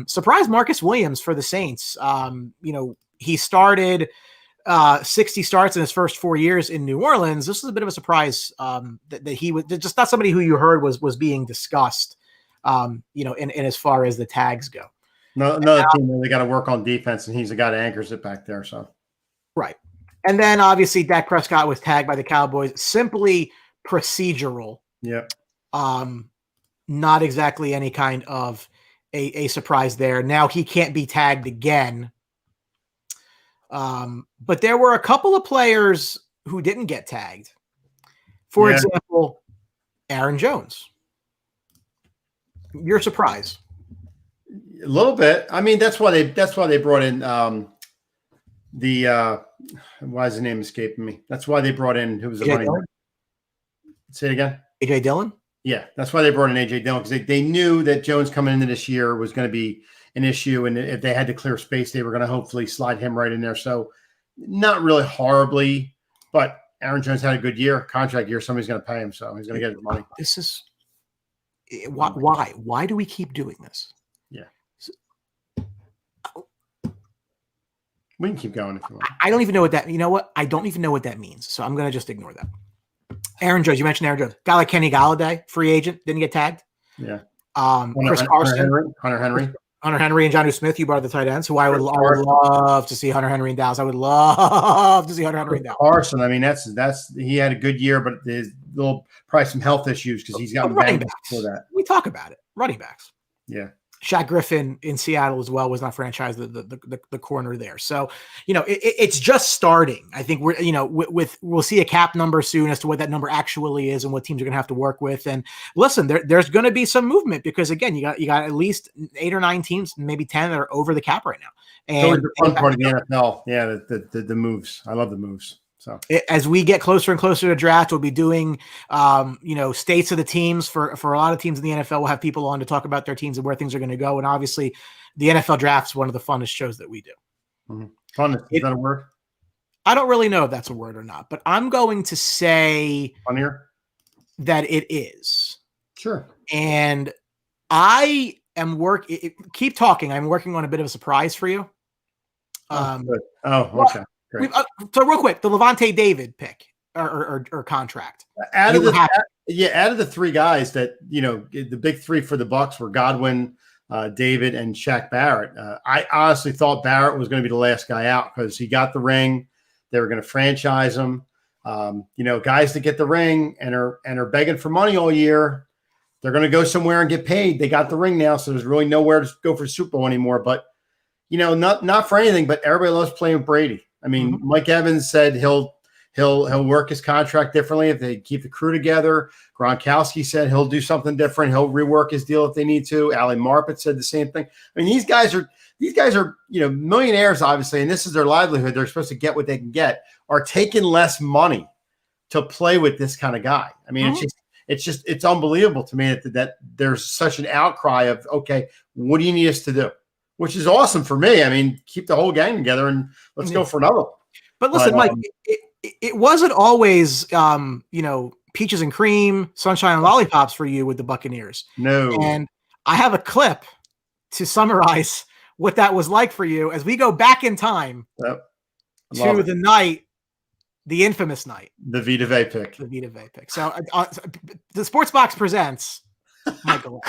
Surprise Marcus Williams for the Saints. He started 60 starts in his first 4 years in New Orleans. This was a bit of a surprise that he was just not somebody who you heard was being discussed, in as far as the tags go. No, another team where they got to work on defense, and he's the guy that anchors it back there. So, right. And then obviously Dak Prescott was tagged by the Cowboys. Simply procedural. Yeah. Not exactly any kind of a surprise there. Now he can't be tagged again. But there were a couple of players who didn't get tagged. For example, Aaron Jones. Your surprise? A little bit. I mean, that's why they brought in why is the name escaping me? That's why they brought in who was the running back. Say it again. AJ Dillon? Yeah, that's why they brought in AJ Dillon, because they knew that Jones coming into this year was going to be an issue, and if they had to clear space, they were going to hopefully slide him right in there. So not really horribly, but Aaron Jones had a good year, contract year. Somebody's going to pay him, so he's going to get his money. This is why do we keep doing this? Yeah. We can keep going if you want. I don't even know what that. You know what? I don't even know what that means. So I'm gonna just ignore that. Aaron Jones. You mentioned Aaron Jones. Guy like Kenny Galladay, free agent, didn't get tagged. Yeah. Chris Carson, Hunter Henry, and Jonnu Smith. You brought the tight ends, who I would love to see Hunter Henry in Dallas. I would love to see Hunter Henry in Dallas. Carson. I mean, that's he had a good year, but there's probably some health issues because he's got running backs. For that. We talk about it. Running backs. Yeah. Shaq Griffin in Seattle as well was not franchised the corner there. So, it's just starting. I think we'll see a cap number soon as to what that number actually is and what teams are going to have to work with. And listen, there's going to be some movement because again, you got at least 8 or 9 teams, maybe 10 that are over the cap right now. And the fun part of the NFL. Yeah. The moves. I love the moves. So as we get closer and closer to draft, we'll be doing, states of the teams for a lot of teams in the NFL. We'll have people on to talk about their teams and where things are going to go. And obviously the NFL draft is one of the funnest shows that we do. Mm-hmm. Fun. Is that a word? I don't really know if that's a word or not, but I'm going to say funnier that it is. Sure. And I am keep talking. I'm working on a bit of a surprise for you. Okay. So real quick, the Levante David pick or contract. Out of the 3 guys that, the big 3 for the Bucs were Godwin, David, and Shaq Barrett. I honestly thought Barrett was going to be the last guy out because he got the ring. They were going to franchise him. Guys that get the ring and are begging for money all year, they're going to go somewhere and get paid. They got the ring now, so there's really nowhere to go for Super Bowl anymore. But not for anything, but everybody loves playing with Brady. I mean, Mike Evans said he'll work his contract differently if they keep the crew together. Gronkowski said he'll do something different. He'll rework his deal if they need to. Ali Marpet said the same thing. I mean, these guys are millionaires, obviously, and this is their livelihood. They're supposed to get what they can get. Are taking less money to play with this kind of guy. I mean, it's unbelievable to me that there's such an outcry of, okay, what do you need us to do? Which is awesome for me. I mean, keep the whole gang together and let's go for another one. But listen, Mike, it wasn't always, peaches and cream, sunshine and lollipops for you with the Buccaneers. No. And I have a clip to summarize what that was like for you as we go back in time to the night, the infamous night. The Vita Vea pick. The Vita Vea pick. So the Sports Box presents Michael.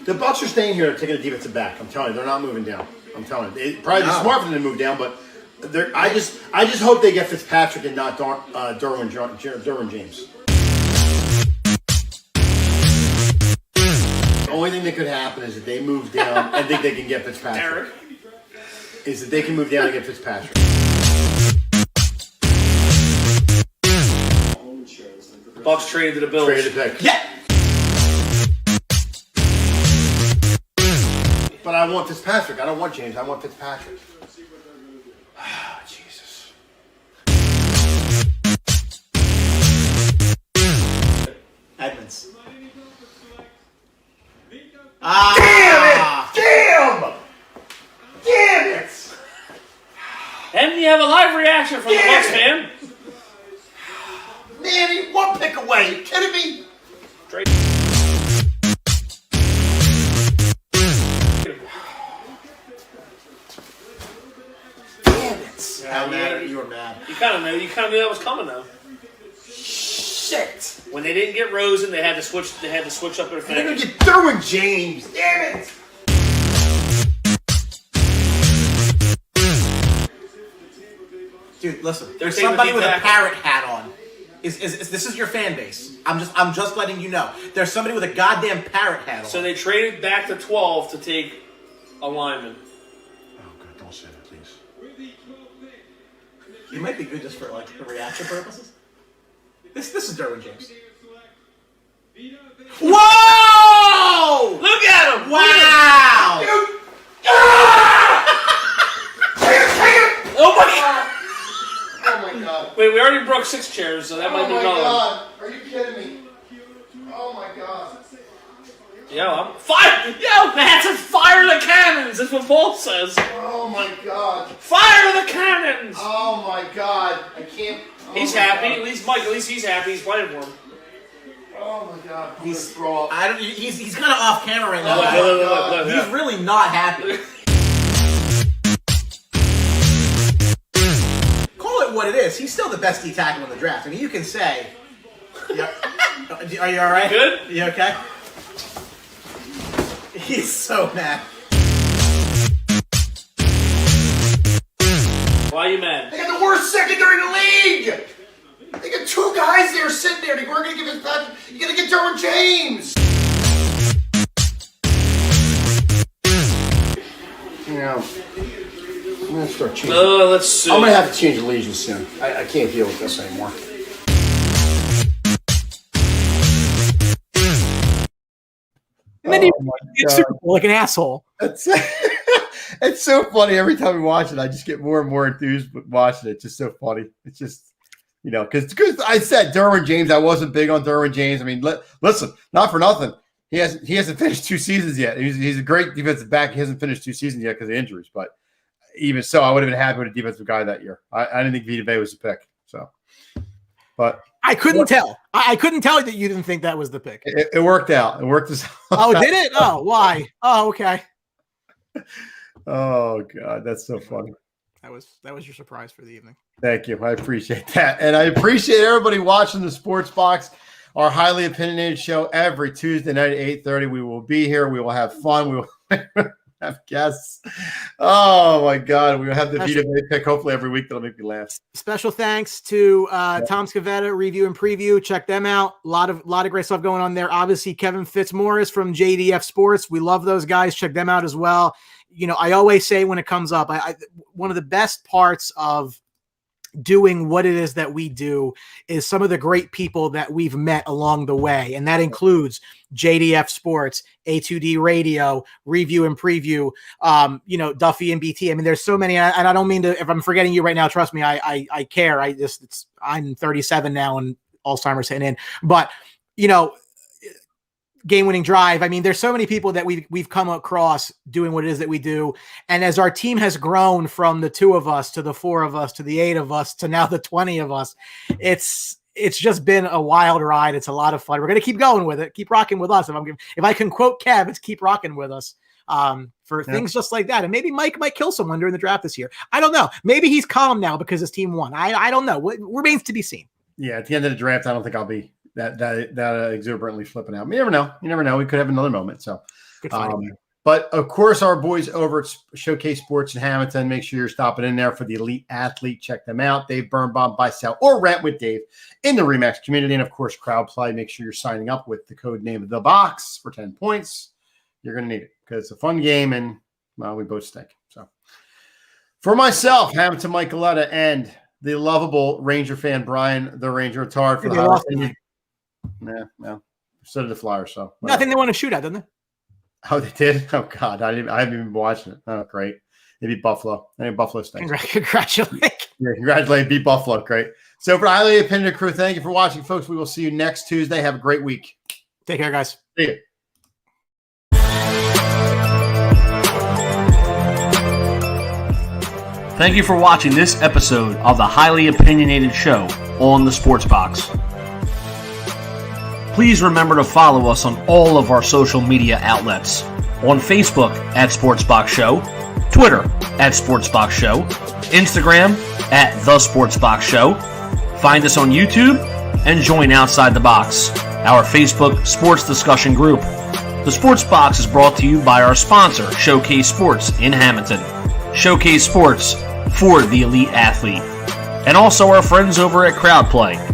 The Bucs are staying here, taking a defensive back. I'm telling you, they're not moving down. I'm telling you, it'd probably be smart for them to move down, but I just hope they get Fitzpatrick and not Derwin James. The only thing that could happen is that they move down and think they can get Fitzpatrick. Derek. Is that they can move down and get Fitzpatrick. The Bucs traded to the Bills. Traded the pick. Yeah. But I want Fitzpatrick. I don't want James. I want Fitzpatrick. Jesus. Edmonds. Damn it! And you have a live reaction from the Bucs fan. Manny, 1 pick away. You kidding me? You were mad. You kind of knew that was coming though. Shit. When they didn't get Rosen, they had to switch up their They're thing. gonna get Derwin James. Damn it. Dude, listen. They're There's taking somebody the with a deep parrot hat on. Is this is your fan base? I'm just letting you know. There's somebody with a goddamn parrot hat on. So they traded back to 12 to take a lineman. Oh, God, don't say that, please. It might be good just for like reaction purposes. This is Derwin James. Whoa! Look at him! Wow! Dude. Oh my God! Oh, my God. Wait, we already broke 6 chairs, so that might be Oh, my another one. God. Are you kidding me? Oh, my God. Yo, I'm fire! Yo, man, says fire the cannons. That's what Paul says. Oh, my God. Fire the cannons. Oh, my God. I can't. He's happy. At least he's happy. He's playing for him. Oh my God! He's kind of off camera right now. Look, He's really not happy. Call it what it is. He's still the best D tackle in the draft. I mean, you can say. Yeah. Are you all right? Good? You okay? He's so mad. Why are you mad? They got the worst secondary in the league. They got two guys there sitting there. They weren't going to give his back. You got to get Derwin James. You know, I'm going to start changing. Let's see. I'm going to have to change allegiance soon. I can't deal with this anymore. And then he's Super Bowl like an asshole. It's so funny. Every time we watch it, I just get more and more enthused with watching it. It's just so funny. It's just, because I said Derwin James. I wasn't big on Derwin James. I mean, listen, not for nothing. He hasn't finished 2 seasons yet. He's a great defensive back. He hasn't finished 2 seasons yet because of injuries. But even so, I would have been happy with a defensive guy that year. I didn't think Vita Vea was the pick. So, but I couldn't tell. I couldn't tell that you didn't think that was the pick. it worked out. It worked as Oh, did it? Oh, why? Oh, okay. Oh God, that's so funny. That was your surprise for the evening. Thank you. I appreciate that. And I appreciate everybody watching the Sports Box, our highly opinionated show every Tuesday night at 8:30. We will be here. We will have fun. We will have guests. Oh my God. We will have the Vita Vea pick hopefully every week. That'll make me laugh. Special thanks to Tom Scavetta, Review and Preview. Check them out. A lot of great stuff going on there. Obviously, Kevin Fitzmaurice from JDF Sports. We love those guys. Check them out as well. I always say when it comes up, one of the best parts of doing what it is that we do is some of the great people that we've met along the way. And that includes JDF Sports, A2D Radio, Review and Preview, Duffy and BT. I mean, there's so many, and I don't mean to, if I'm forgetting you right now, trust me, I care. I'm 37 now and Alzheimer's hitting in, but game-winning drive. I mean, there's so many people that we've come across doing what it is that we do. And as our team has grown from the 2 of us to the 4 of us to the 8 of us to now the 20 of us, it's just been a wild ride. It's a lot of fun. We're going to keep going with it. Keep rocking with us. If I can quote Kev, it's keep rocking with us for things just like that. And maybe Mike might kill someone during the draft this year. I don't know. Maybe he's calm now because his team won. I don't know. It remains to be seen. Yeah, at the end of the draft, I don't think I'll be that exuberantly flipping out. You never know. We could have another moment. So, but of course, our boys over at Showcase Sports in Hamilton. Make sure you're stopping in there for the Elite Athlete. Check them out. Dave Birnbaum, buy, sell, or rent with Dave in the Remax community, and of course, Crowdplay. Make sure you're signing up with the code name of the box for 10 points. You're going to need it because it's a fun game, and we both stink. So, for myself, Hamilton Michaeletta, and the lovable Ranger fan Brian, the Ranger Retard for the Highlight. No. So did the Flyers. So nothing they want to shoot at, didn't they? Oh, they did. Oh God, I haven't even been watching it. Oh, great. They beat Buffalo. I mean, Buffalo stinks. Congratulations. Yeah, congratulations. Beat Buffalo. Great. So for the highly opinionated crew, thank you for watching, folks. We will see you next Tuesday. Have a great week. Take care, guys. See you. Thank you for watching this episode of the Highly Opinionated Show on the Sports Box. Please remember to follow us on all of our social media outlets. On Facebook at Sportsbox Show, Twitter at Sportsbox Show, Instagram at The Sportsbox Show. Find us on YouTube and join Outside the Box, our Facebook sports discussion group. The Sports Box is brought to you by our sponsor, Showcase Sports in Hamilton. Showcase Sports for the elite athlete. And also our friends over at Crowdplay.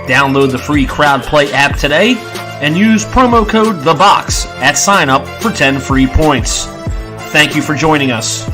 Download the free Crowdplay app today and use promo code THEBOX at sign up for 10 free points. Thank you for joining us.